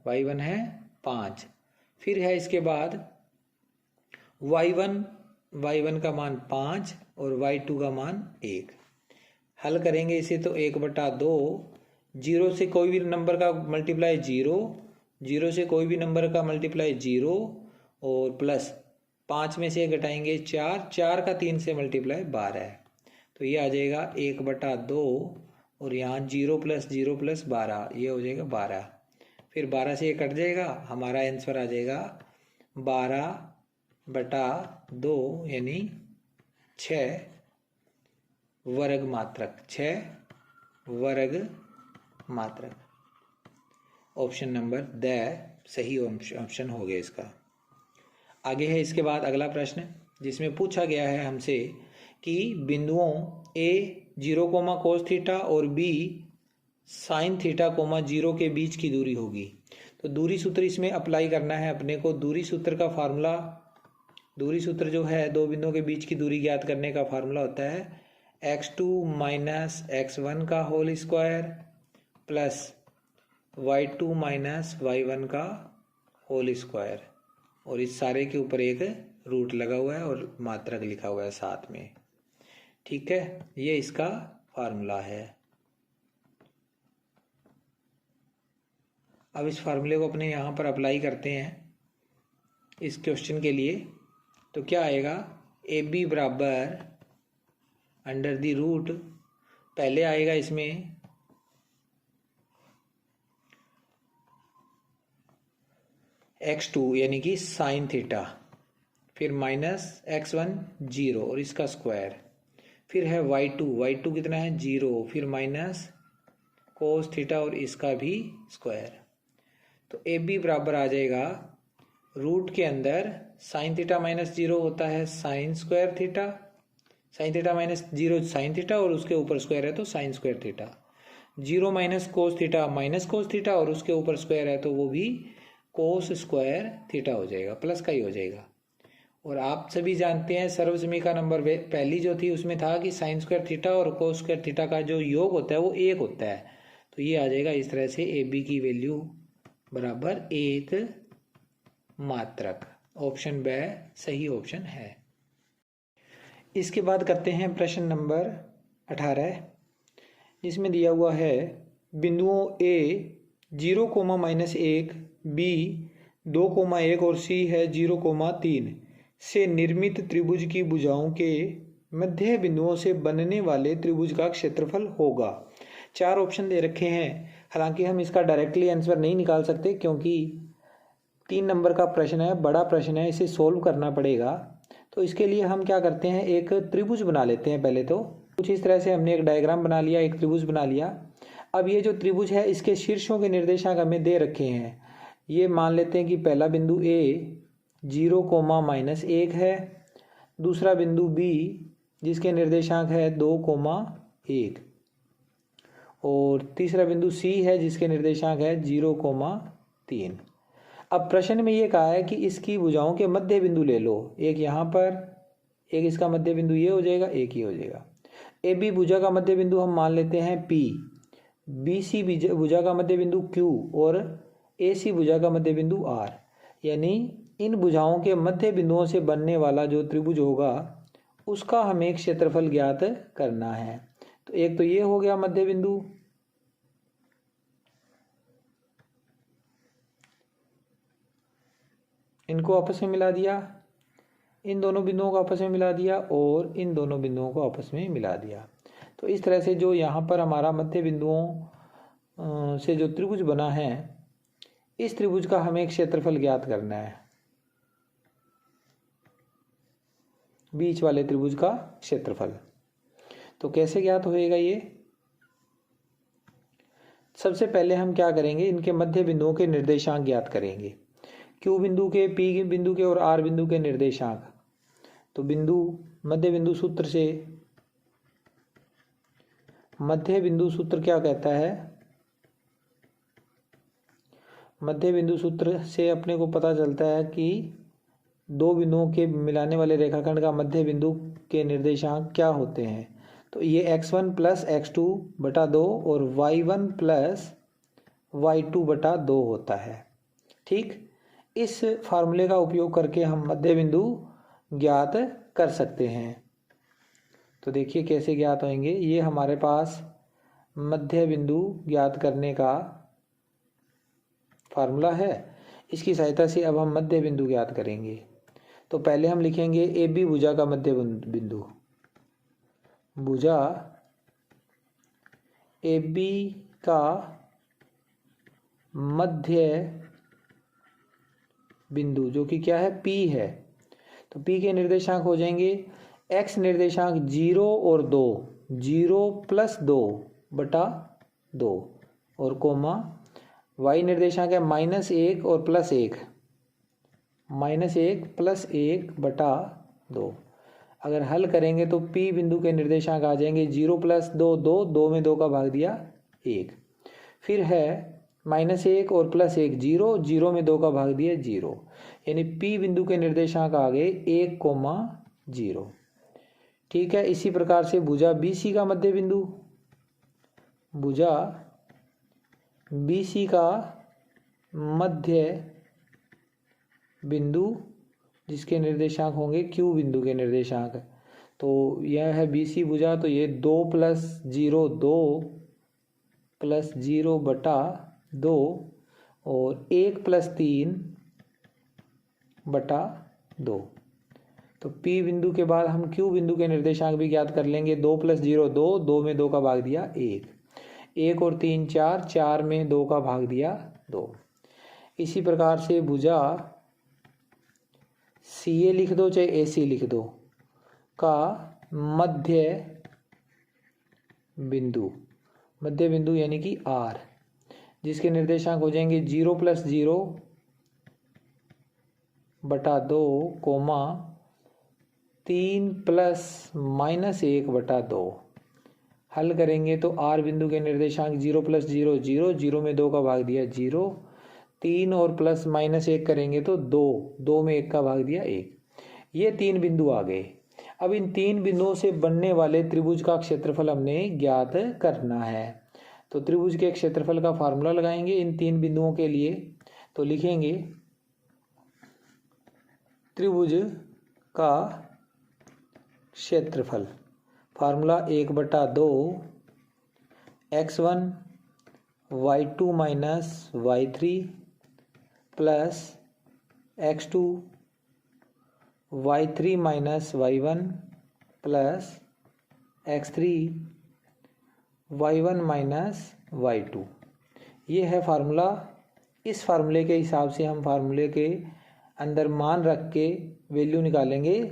[SPEAKER 1] y1 है 5। फिर है इसके बाद y1 का मान 5 और y2 का मान 1। हल करेंगे इसे तो 1/2, 0 से कोई भी नंबर का मल्टीप्लाई 0 से कोई भी नंबर का मल्टीप्लाई 0, और प्लस 5 में से घटाएंगे 4 का 3 से मल्टीप्लाई 12 है, तो ये आ जाएगा 1/2, और यहाँ 0 प्लस 12, ये हो जाएगा 12। फिर 12 से ये कट जाएगा, हमारा आंसर आ जाएगा 12/2 यानी 6 वर्ग मात्रक। ऑप्शन नंबर द सही ऑप्शन हो गया इसका। आगे है इसके बाद अगला प्रश्न, जिसमें पूछा गया है हमसे कि बिंदुओं A 0, cos थीटा और B sin थीटा, 0 के बीच की दूरी होगी। तो दूरी सूत्र इसमें अप्लाई करना है अपने को। दूरी सूत्र का फार्मूला, दूरी सूत्र जो है दो बिंदुओं के बीच की दूरी ज्ञात करने का फार्मूला होता है x2 माइनस x1 का whole square plus y2 minus y1 का होल स्क्वायर, और इस सारे के ऊपर एक रूट लगा हुआ है और मात्रक लिखा हुआ है साथ में। ठीक है, ये इसका फार्मूला है। अब इस फार्मूले को अपने यहाँ पर अप्लाई करते हैं इस क्वेश्चन के लिए। तो क्या आएगा, AB बराबर अंडर द रूट, पहले आएगा इसमें x2 यानी कि साइन थीटा, फिर माइनस x1 0 और इसका स्क्वायर, फिर है y2 कितना है 0, फिर माइनस कोस थीटा और इसका भी स्क्वायर। तो AB बराबर आ जाएगा रूट के अंदर साइन थीटा माइनस 0 होता है sine square theta, sine theta minus 0 sine theta और उसके ऊपर स्क्वायर है तो sine square theta, 0 minus cos theta minus cos theta और उसके ऊपर स्क्वायर है तो वो भी कोस स्क्वायर थीटा हो जाएगा, प्लस का ही हो जाएगा। और आप सभी जानते हैं सर्वसमीका नंबर पहली जो थी उसमें था कि साइन स्क्वायर थीटा और कोस स्क्वायर थीटा का जो योग होता है वो 1 होता है। तो ये आ जाएगा इस तरह से AB की वैल्यू बराबर 1 मात्रक। ऑप्शन ब सही ऑप्शन है। इसके बाद करते हैं प्रश्न नंबर 18, जिसमें दिया हुआ है बिंदुओं A 0, -1, B 2,1 और C है 0,3 से निर्मित त्रिभुज की भुजाओं के मध्य बिंदुओं से बनने वाले त्रिभुज का क्षेत्रफल होगा। 4 ऑप्शन दे रखे हैं। हालांकि हम इसका डायरेक्टली आंसर नहीं निकाल सकते क्योंकि 3 नंबर का प्रश्न है, बड़ा प्रश्न है, इसे सोल्व करना पड़ेगा। तो इसके लिए हम क्या करते हैं, एक त्रिभुज बना लेते हैं। पहले तो कुछ इस तरह से हमने एक डायग्राम बना लिया, एक त्रिभुज बना लिया। अब ये जो त्रिभुज है इसके शीर्षों के निर्देशांक हमें दे रखे हैं। ये मान लेते हैं कि पहला बिंदु A 0, -1 है, दूसरा बिंदु B जिसके निर्देशांक है 2,1 और तीसरा बिंदु C है जिसके निर्देशांक है 0,3। अब प्रश्न में ये कहा है कि इसकी भुजाओं के मध्य बिंदु ले लो, एक यहाँ पर, एक इसका मध्य बिंदु ये हो जाएगा, एक ही हो जाएगा। AB भुजा का मध्य बिंदु हम मान लेते हैं P, BC भुजा का मध्य बिंदु Q और AC भुजा का मध्य बिंदु R। यानी इन भुजाओं के मध्य बिंदुओं से बनने वाला जो त्रिभुज होगा उसका हमें क्षेत्रफल ज्ञात करना है। तो एक तो ये हो गया मध्य बिंदु, इनको आपस में मिला दिया, इन दोनों बिंदुओं को आपस में मिला दिया और इन दोनों बिंदुओं को आपस में मिला दिया। तो इस तरह से जो यहाँ पर हमारा मध्य बिंदुओं से जो त्रिभुज बना है, इस त्रिभुज का हमें एक क्षेत्रफल ज्ञात करना है, बीच वाले त्रिभुज का क्षेत्रफल। तो कैसे ज्ञात होएगा ये? सबसे पहले हम क्या करेंगे, इनके मध्य बिंदुओं के निर्देशांक ज्ञात करेंगे। Q बिंदु के, P बिंदु के और R बिंदु के निर्देशांक। तो मध्य बिंदु सूत्र से, मध्य बिंदु सूत्र क्या कहता है? मध्य बिंदु सूत्र से अपने को पता चलता है कि दो बिंदुओं के मिलाने वाले रेखाखंड का मध्य बिंदु के निर्देशांक क्या होते हैं। तो ये x1 प्लस x2 बटा 2 और y1 प्लस y2 बटा 2 होता है। ठीक, इस फार्मूले का उपयोग करके हम मध्य बिंदु ज्ञात कर सकते हैं। तो देखिए कैसे ज्ञात होंगे। ये हमारे पास मध्य बिंदु ज्ञात करने का फार्मूला है। इसकी सहायता से अब हम मध्य बिंदु ज्ञात करेंगे। तो पहले हम लिखेंगे ए बी भुजा का मध्य बिंदु। भुजा ए बी का मध्य बिंदु जो कि क्या है, P है। तो P के निर्देशांक हो जाएंगे x निर्देशांक 0 और 2, 0 प्लस 2 बटा 2 और कोमा y निर्देशांक है -1 और +1, -1 प्लस 1 बटा 2। अगर हल करेंगे तो P बिंदु के निर्देशांक आ जाएंगे 0 प्लस 2 2, 2 में 2 का भाग दिया 1, फिर है -1 और +1 0, 0 में 2 का भाग दिया 0, यानी P बिंदु के निर्देशांक आ गए 1,0। ठीक है, इसी प्रकार से भुजा BC का मध्य बिंदु, भुजा BC का मध्य बिंदु जिसके निर्देशांक होंगे Q बिंदु के निर्देशांक। तो यह है BC भुजा। तो ये 2 + 0 2 + 0 बटा 2 और 1 + 3 बटा 2। तो P बिंदु के बाद हम Q बिंदु के निर्देशांक भी ज्ञात कर लेंगे। 2 + 0 2, 2 में 2 का भाग दिया 1, 1 और 3 4, 4 में 2 का भाग दिया 2। इसी प्रकार से भुजा CA लिख दो चाहे AC लिख दो का मध्य बिंदु यानी कि R, जिसके निर्देशांक हो जाएंगे 0 + 0 बटा 2, 3 ± 1 बटा 2। हल करेंगे तो R बिंदु के निर्देशांक 0 + 0 0, 0 में 2 का भाग दिया 0, 3 और ±1 करेंगे तो 2, 2 में 1 का भाग दिया 1। ये 3 बिंदु आ गए। अब इन 3 बिंदुओं से बनने वाले त्रिभुज का क्षेत्रफल हमने ज्ञात करना है। तो त्रिभुज के क्षेत्रफल का फार्मूला लगाएंगे इन 3 बिंदुओं के लिए। तो लिखेंगे त्रिभुज का क्षेत्रफल, formula 1/2 x1 y2 - y3 plus x2 y3 - y1 plus x3 y1 - y2। ये है फार्मूला। इस फार्मूले के हिसाब से हम फार्मूले के अंदर मान रख के वैल्यू निकालेंगे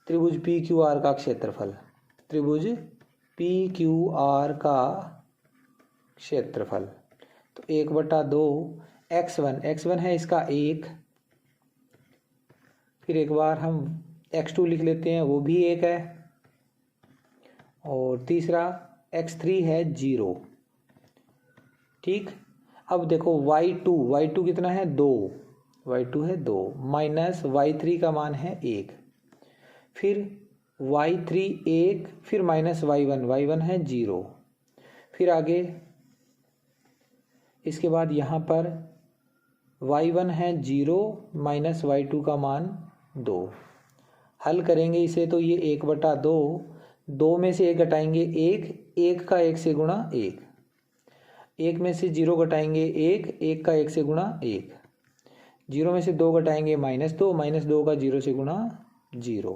[SPEAKER 1] त्रिभुज PQR का क्षेत्रफल। त्रिभुज PQR का क्षेत्रफल तो 1/2 x1 है इसका 1, फिर एक बार हम x2 लिख लेते हैं वो भी 1 है, और तीसरा x3 है 0। ठीक, अब देखो y2 कितना है 2, y2 है 2 माइनस y3 का मान है 1, फिर y3 1, फिर माइनस y1 है 0, फिर आगे इसके बाद यहाँ पर y1 है 0 माइनस y2 का मान 2। हल करेंगे इसे तो ये 1/2 2 में से 1 घटाएंगे 1, 1 का 1 से गुणा 1, 1 में से 0 घटाएंगे 1, 1 का 1 से गुणा 1, 0 में से 2 घटाएंगे -2, -2 का 0 से गुणा 0,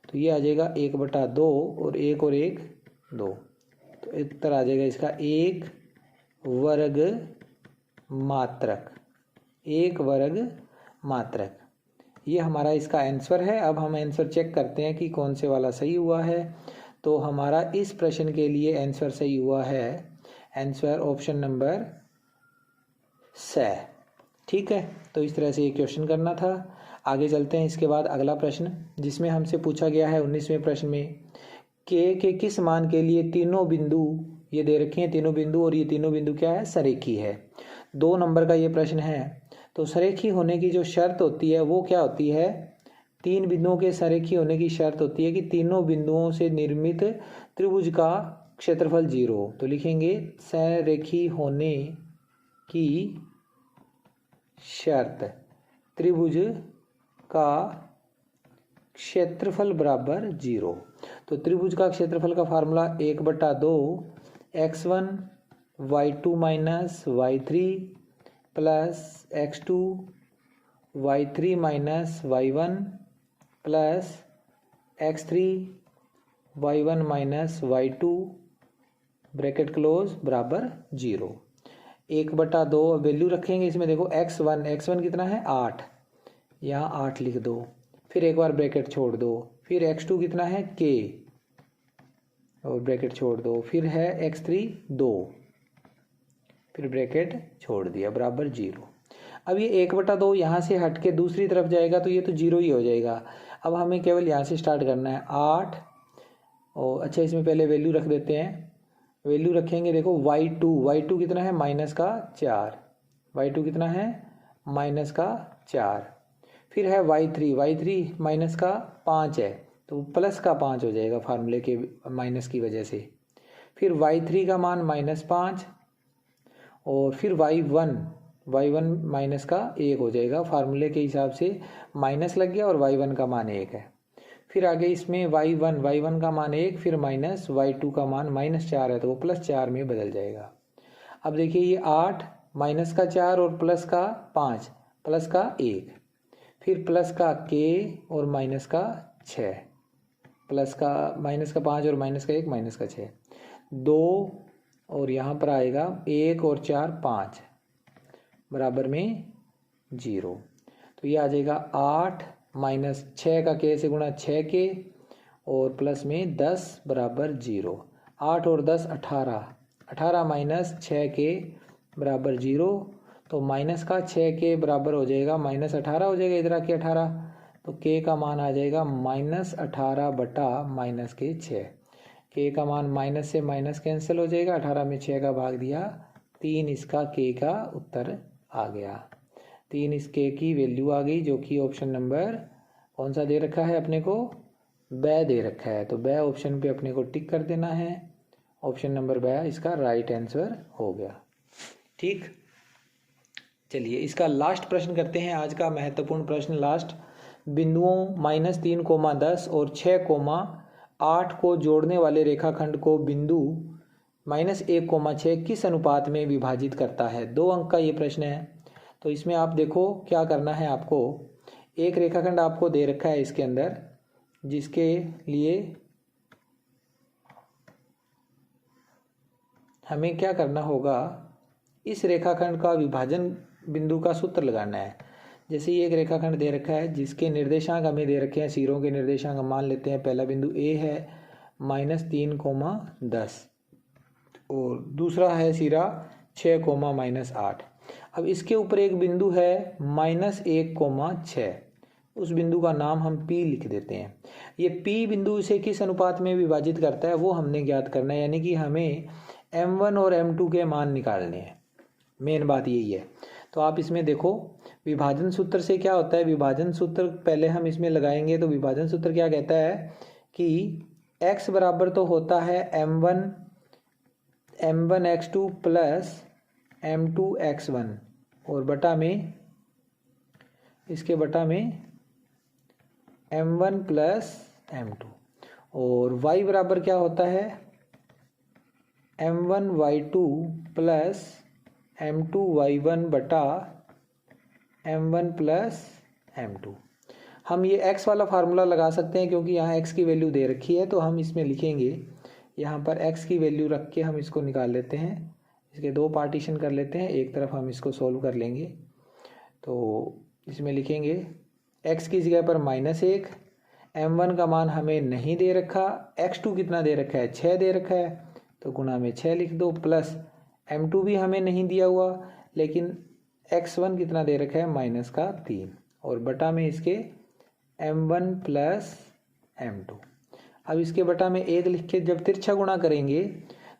[SPEAKER 1] तो ये आ जाएगा 1/2 और 1 और 1 2, तो उत्तर आ जाएगा इसका 1 वर्ग मात्रक, 1 वर्ग मात्रक। ये हमारा इसका आंसर है। अब हम आंसर चेक करते हैं कि कौन से वाला सही हुआ है। तो हमारा इस प्रश्न के लिए आंसर सही हुआ है, आंसर ऑप्शन नंबर स। ठीक है, तो इस तरह से ये क्वेश्चन करना था। आगे चलते हैं। इसके बाद अगला प्रश्न जिसमें हमसे पूछा गया है 19वें प्रश्न में, के किस मान के लिए तीनों बिंदु ये दे रखे हैं, तीनों बिंदु, और ये तीनों बिंदु क्या है, सरेखी है। 2 नंबर का ये प्रश्न है। तो सरेखी होने की जो शर्त होती है वो क्या होती है, 3 बिंदुओं के सरेखी होने की शर्त होती है कि तीनों बिंदुओं से निर्मित त्रिभुज का क्षेत्रफल 0 हो। तो लिखेंगे सरेखी होने की शर्त त्रिभुज का क्षेत्रफल बराबर 0। तो त्रिभुज का क्षेत्रफल का formula 1/2 x1 y2 minus y3 plus x2 y3 minus y1 plus x3 y1 minus y2 bracket close बराबर 0। 1/2 वैल्यू रखेंगे इसमें। देखो x1 कितना है 8, यहाँ 8 लिख दो, फिर एक बार ब्रैकेट छोड़ दो, फिर x2 कितना है k और ब्रैकेट छोड़ दो, फिर है x3 2, फिर ब्रैकेट छोड़ दिया बराबर 0। अब ये 1/2 यहाँ से हट के दूसरी तरफ जाएगा तो ये तो 0 ही हो जाएगा। अब हमें केवल यहाँ से स्टार्ट करना है 8 और अच्छा इसमें पहले वैल्यू रख देते हैं। वैल्यू रखेंगे, देखो y2 कितना है -4, y2 कितना है -4, फिर है y3 माइनस का 5 है तो प्लस का 5 हो जाएगा फार्मूले के माइनस की वजह से। फिर y3 का मान -5 और फिर y1 माइनस का 1 हो जाएगा, फार्मूले के हिसाब से माइनस लग गया और y1 का मान 1 है। फिर आगे इसमें y1 का मान 1, फिर माइनस y2 का मान -4 है तो वो +4 में बदल जाएगा। अब देखिए ये 8 माइनस का 4 और प्लस का 5 प्लस का 1, फिर प्लस का k और माइनस का 6, प्लस का माइनस का 5 और माइनस का 1 माइनस का 6, 2 और यहाँ पर आएगा 1 और 4 5 बराबर में 0। तो ये आ जाएगा 8 माइनस 6 का k से गुणा 6k और प्लस में 10 बराबर 0। 8 और 10 18 माइनस 6k बराबर 0, तो माइनस का 6k बराबर हो जाएगा -18 हो जाएगा, इधर आके 18, तो k का मान आ जाएगा -18 बटा -6। k का मान माइनस से माइनस कैंसिल हो जाएगा, 18 में 6 का भाग दिया 3, इसका k का उत्तर आ गया। 3 इस k की वैल्यू आ गई, जो कि ऑप्शन नंबर कौन सा दे रखा है अपने को, ब दे रखा है। तो ब ऑप्शन पे अपने को टिक कर देना है, ऑप्शन नंबर ब इसका राइट आंसर हो गया। ठीक, चलिए इसका लास्ट प्रश्न करते हैं, आज का महत्वपूर्ण प्रश्न लास्ट। बिंदुओं -3, 10 और 6, 8 को जोड़ने वाले रेखाखंड को बिंदु -1, 6 किस अनुपात में विभाजित करता है। 2 अंक का ये प्रश्न है। तो इसमें आप देखो क्या करना है आपको, एक रेखाखंड आपको दे रखा है इसके अंदर, जिसके लिए हमें क्या करना होगा, इस रेखाखंड का विभाजन बिंदु का सूत्र लगाना है। जैसे ये एक रेखाखंड दे रखा है जिसके निर्देशांक हमें दे रखे हैं, सिरों के निर्देशांक हम मान लेते हैं। पहला बिंदु A है -3, 10 और दूसरा है सिरा 6, -8। अब इसके ऊपर एक बिंदु है -1, 6, उस बिंदु का नाम हम P लिख देते हैं। ये P बिंदु इसे किस अनुपात में विभाजित करता है वो हमने ज्ञात करना है, यानी कि हमें M1 और M2 के मान निकालने हैं। मेन बात यही है। तो आप इसमें देखो विभाजन सूत्र से क्या होता है, विभाजन सूत्र पहले हम इसमें लगाएंगे। तो विभाजन सूत्र क्या कहता है कि x बराबर तो होता है M1x2 प्लस M2x1 और बटा में इसके बटा में M1 प्लस M2 और y बराबर क्या होता है m1y2 प्लस m2y1 बटा m1 प्लस m2। हम ये x वाला फार्मूला लगा सकते हैं क्योंकि यहाँ x की वैल्यू दे रखी है, तो हम इसमें लिखेंगे यहाँ पर x की वैल्यू रख के हम इसको निकाल लेते हैं। इसके दो पार्टीशन कर लेते हैं, एक तरफ हम इसको सोल्व कर लेंगे। तो इसमें लिखेंगे x की जगह पर -1, m1 का मान हमें नहीं दे रखा, x2 कितना दे रखा है 6 दे रखा है, तो गुणा में 6 लिख दो, प्लस m2 भी हमें नहीं दिया हुआ लेकिन x1 कितना दे रखा है -3, और बटा में इसके m1 प्लस m2। अब इसके बटा में 1 लिख के जब तिरछा गुणा करेंगे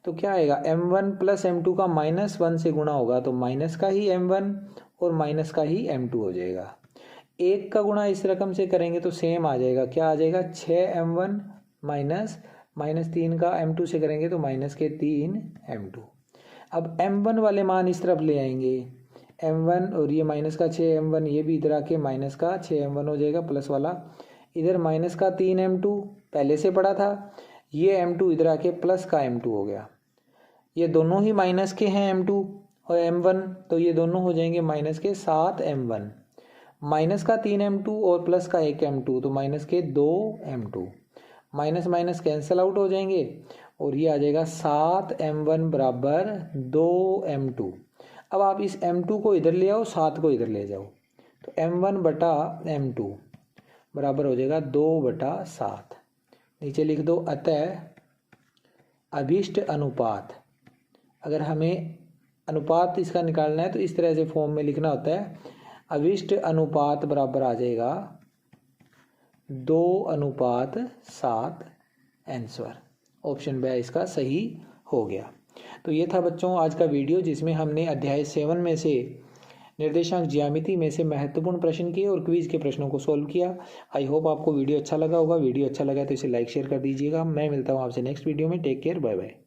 [SPEAKER 1] तो क्या आएगा, m1 प्लस m2 का -1 से गुणा होगा तो माइनस का ही m1 और माइनस का ही m2 हो जाएगा। 1 का गुणा इस रकम से करेंगे तो सेम आ जाएगा, क्या आ जाएगा 6m1 माइनस 3 का m2 से करेंगे तो -3m2। अब m1 वाले मान इस तरफ ले आएंगे, m1 और ये माइनस का 6m1, ये भी इधर आके माइनस का 6m1 हो जाएगा, प्लस वाला इधर माइनस का 3m2 पहले से पड़ा था, ये m2 इधर आके प्लस का m2 हो गया। ये दोनों ही माइनस के हैं m2 और m1, तो ये दोनों हो जाएंगे माइनस के 7m1, माइनस का 3m2 और प्लस का 1m2, तो माइनस के 2m2, minus minus cancel out हो जाएंगे और ये आ जाएगा 7m1 बराबर 2m2। अब आप इस m2 को इधर ले आओ, 7 को इधर ले जाओ, तो m1 बटा m2 बराबर हो जाएगा 2/7। नीचे लिख दो, अतः अभिष्ट अनुपात, अगर हमें अनुपात इसका निकालना है तो इस तरह से फॉर्म में लिखना होता है, अभिष्ट अनुपात बराबर आ जाएगा 2:7 आंसर। ऑप्शन बी इसका सही हो गया। तो ये था बच्चों आज का वीडियो, जिसमें हमने अध्याय 7 में से निर्देशांक ज्यामिति में से महत्वपूर्ण प्रश्न किए और क्विज के प्रश्नों को सॉल्व किया। आई होप आपको वीडियो अच्छा लगा होगा। वीडियो अच्छा लगा तो इसे लाइक शेयर कर दीजिएगा। मैं मिलता हूँ आपसे नेक्स्ट वीडियो में। Take care, bye bye.